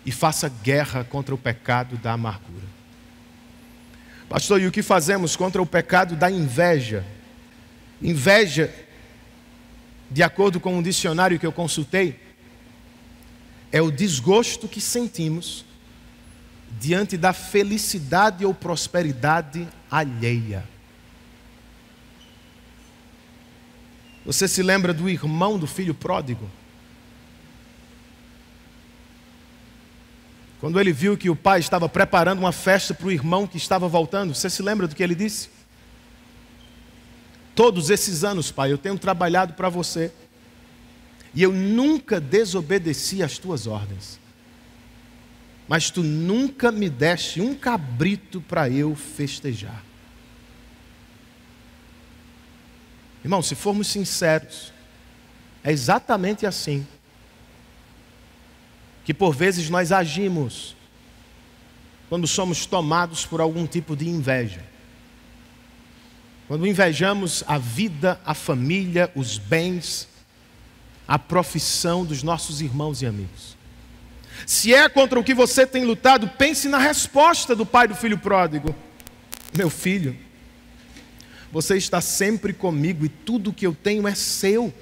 Speaker 1: E faça guerra contra o pecado da amargura. Pastor, e o que fazemos contra o pecado da inveja? Inveja, de acordo com um dicionário que eu consultei, é o desgosto que sentimos diante da felicidade ou prosperidade alheia. Você se lembra do irmão do filho pródigo? Quando ele viu que o pai estava preparando uma festa para o irmão que estava voltando, você se lembra do que ele disse? Todos esses anos, pai, eu tenho trabalhado para você e eu nunca desobedeci às tuas ordens. Mas tu nunca me deste um cabrito para eu festejar. Irmão, se formos sinceros, é exatamente assim que por vezes nós agimos quando somos tomados por algum tipo de inveja. Quando invejamos a vida, a família, os bens, a profissão dos nossos irmãos e amigos. Se é contra o que você tem lutado, pense na resposta do pai do filho pródigo. Meu filho, você está sempre comigo e tudo que eu tenho é seu.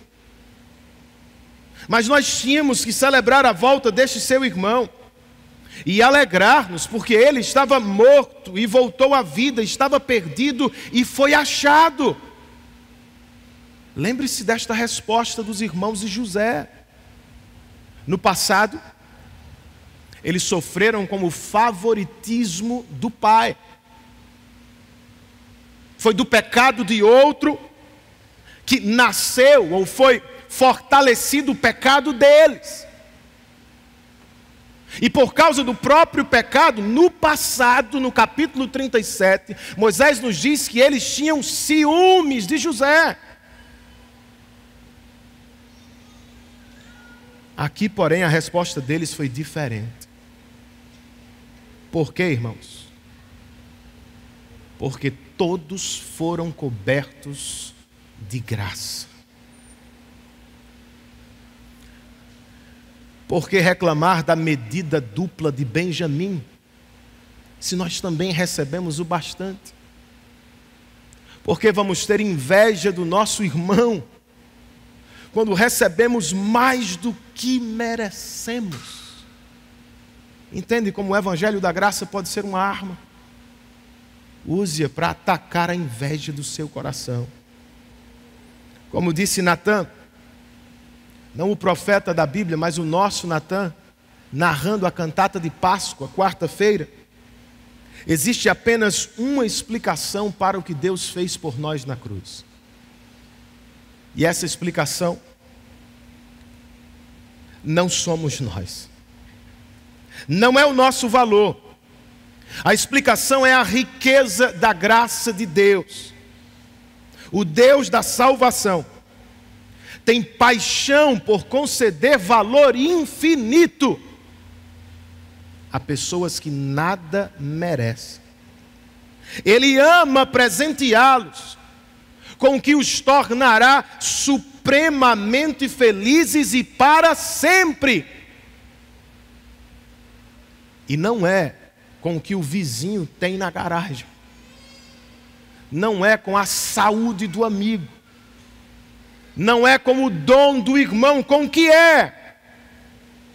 Speaker 1: Mas nós tínhamos que celebrar a volta deste seu irmão e alegrar-nos, porque ele estava morto e voltou à vida, estava perdido e foi achado. Lembre-se desta resposta dos irmãos de José. No passado, eles sofreram como favoritismo do pai. Foi do pecado de outro que nasceu ou foi fortalecido o pecado deles. E por causa do próprio pecado, no passado, no capítulo 37, Moisés nos diz que eles tinham ciúmes de José. Aqui, porém, a resposta deles foi diferente. Por quê, irmãos? Porque todos foram cobertos de graça. Por que reclamar da medida dupla de Benjamim, se nós também recebemos o bastante? Por que vamos ter inveja do nosso irmão, quando recebemos mais do que merecemos? Entende como o evangelho da graça pode ser uma arma? Use-a para atacar a inveja do seu coração. Como disse Natã, não o profeta da Bíblia, mas o nosso Natã, narrando a cantata de Páscoa, quarta-feira, existe apenas uma explicação para o que Deus fez por nós na cruz. E essa explicação não somos nós. Não é o nosso valor. A explicação é a riqueza da graça de Deus. O Deus da salvação tem paixão por conceder valor infinito a pessoas que nada merecem. Ele ama presenteá-los com o que os tornará supremamente felizes e para sempre. E não é com o que o vizinho tem na garagem. Não é com a saúde do amigo. Não é com o dom do irmão, com o que é.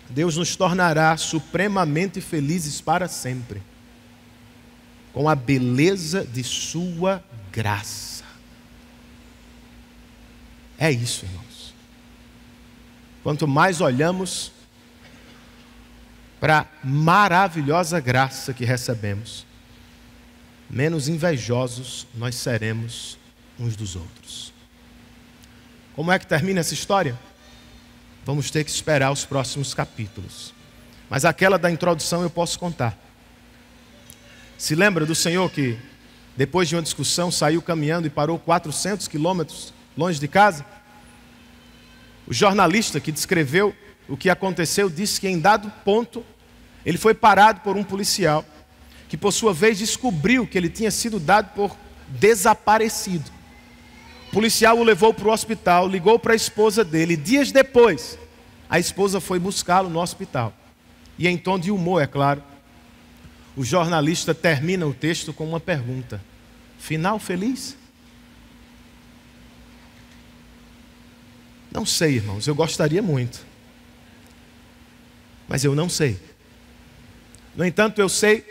Speaker 1: Deus nos tornará supremamente felizes para sempre, com a beleza de sua graça. É isso, irmãos. Quanto mais olhamos para a maravilhosa graça que recebemos, menos invejosos nós seremos uns dos outros. Como é que termina essa história? Vamos ter que esperar os próximos capítulos. Mas aquela da introdução eu posso contar. Se lembra do Senhor que, depois de uma discussão, saiu caminhando e parou 400 quilômetros longe de casa? O jornalista que descreveu o que aconteceu disse que em dado ponto ele foi parado por um policial que por sua vez descobriu que ele tinha sido dado por desaparecido. O policial o levou para o hospital, ligou para a esposa dele. Dias depois, a esposa foi buscá-lo no hospital. E em tom de humor, é claro, o jornalista termina o texto com uma pergunta: final feliz? Não sei, irmãos, eu gostaria muito. Mas eu não sei. No entanto, eu sei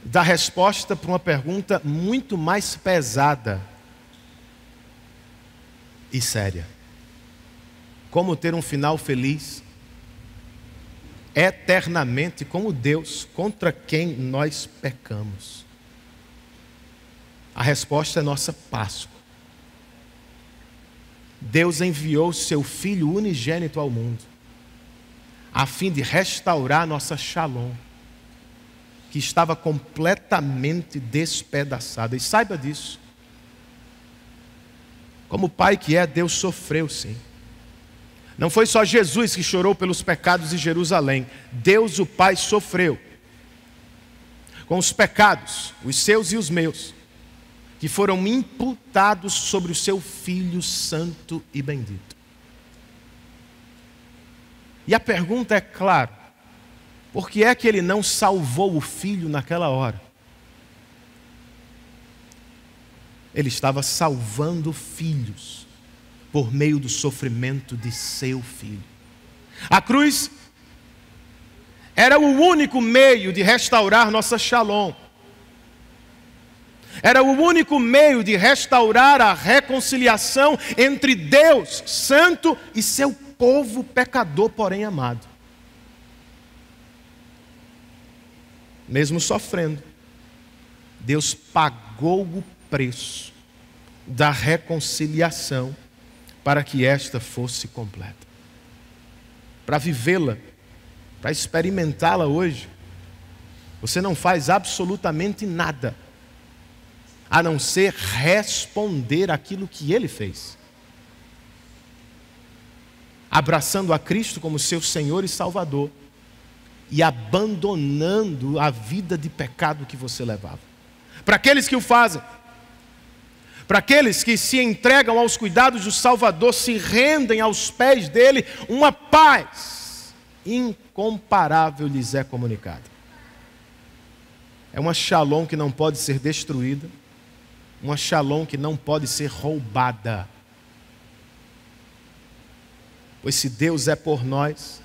Speaker 1: da resposta para uma pergunta muito mais pesada e séria. Como ter um final feliz eternamente com o Deus contra quem nós pecamos? A resposta é nossa Páscoa. Deus enviou seu Filho unigênito ao mundo, a fim de restaurar nossa Shalom, que estava completamente despedaçada. E saiba disso. Como Pai que é, Deus sofreu sim. Não foi só Jesus que chorou pelos pecados de Jerusalém. Deus o Pai sofreu com os pecados, os seus e os meus, que foram imputados sobre o seu Filho santo e bendito. E a pergunta é clara: por que é que ele não salvou o Filho naquela hora? Ele estava salvando filhos por meio do sofrimento de seu Filho. A cruz era o único meio de restaurar nossa Shalom. Era o único meio de restaurar a reconciliação entre Deus santo e seu povo pecador, porém amado. Mesmo sofrendo, Deus pagou o preço da reconciliação para que esta fosse completa. Para vivê-la, para experimentá-la hoje, você não faz absolutamente nada a não ser responder aquilo que Ele fez, abraçando a Cristo como seu Senhor e Salvador e abandonando a vida de pecado que você levava. Para aqueles que o fazem, para aqueles que se entregam aos cuidados do Salvador, se rendem aos pés dele, uma paz incomparável lhes é comunicada. É uma Shalom que não pode ser destruída, uma Shalom que não pode ser roubada. Pois se Deus é por nós,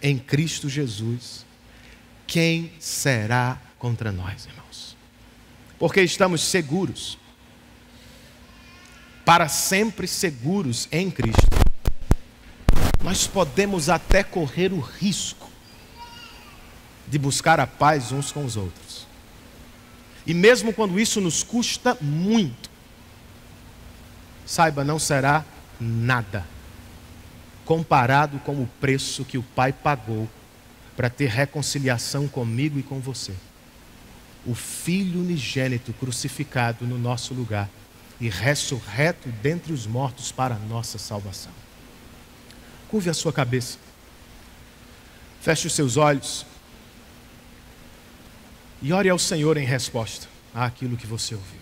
Speaker 1: em Cristo Jesus, quem será contra nós, irmãos? Porque estamos seguros, para sempre seguros em Cristo. Nós podemos até correr o risco de buscar a paz uns com os outros. E mesmo quando isso nos custa muito, saiba, não será nada comparado com o preço que o Pai pagou para ter reconciliação comigo e com você. O Filho unigênito crucificado no nosso lugar e ressurreto dentre os mortos para a nossa salvação. Curve a sua cabeça, feche os seus olhos e ore ao Senhor em resposta àquilo que você ouviu.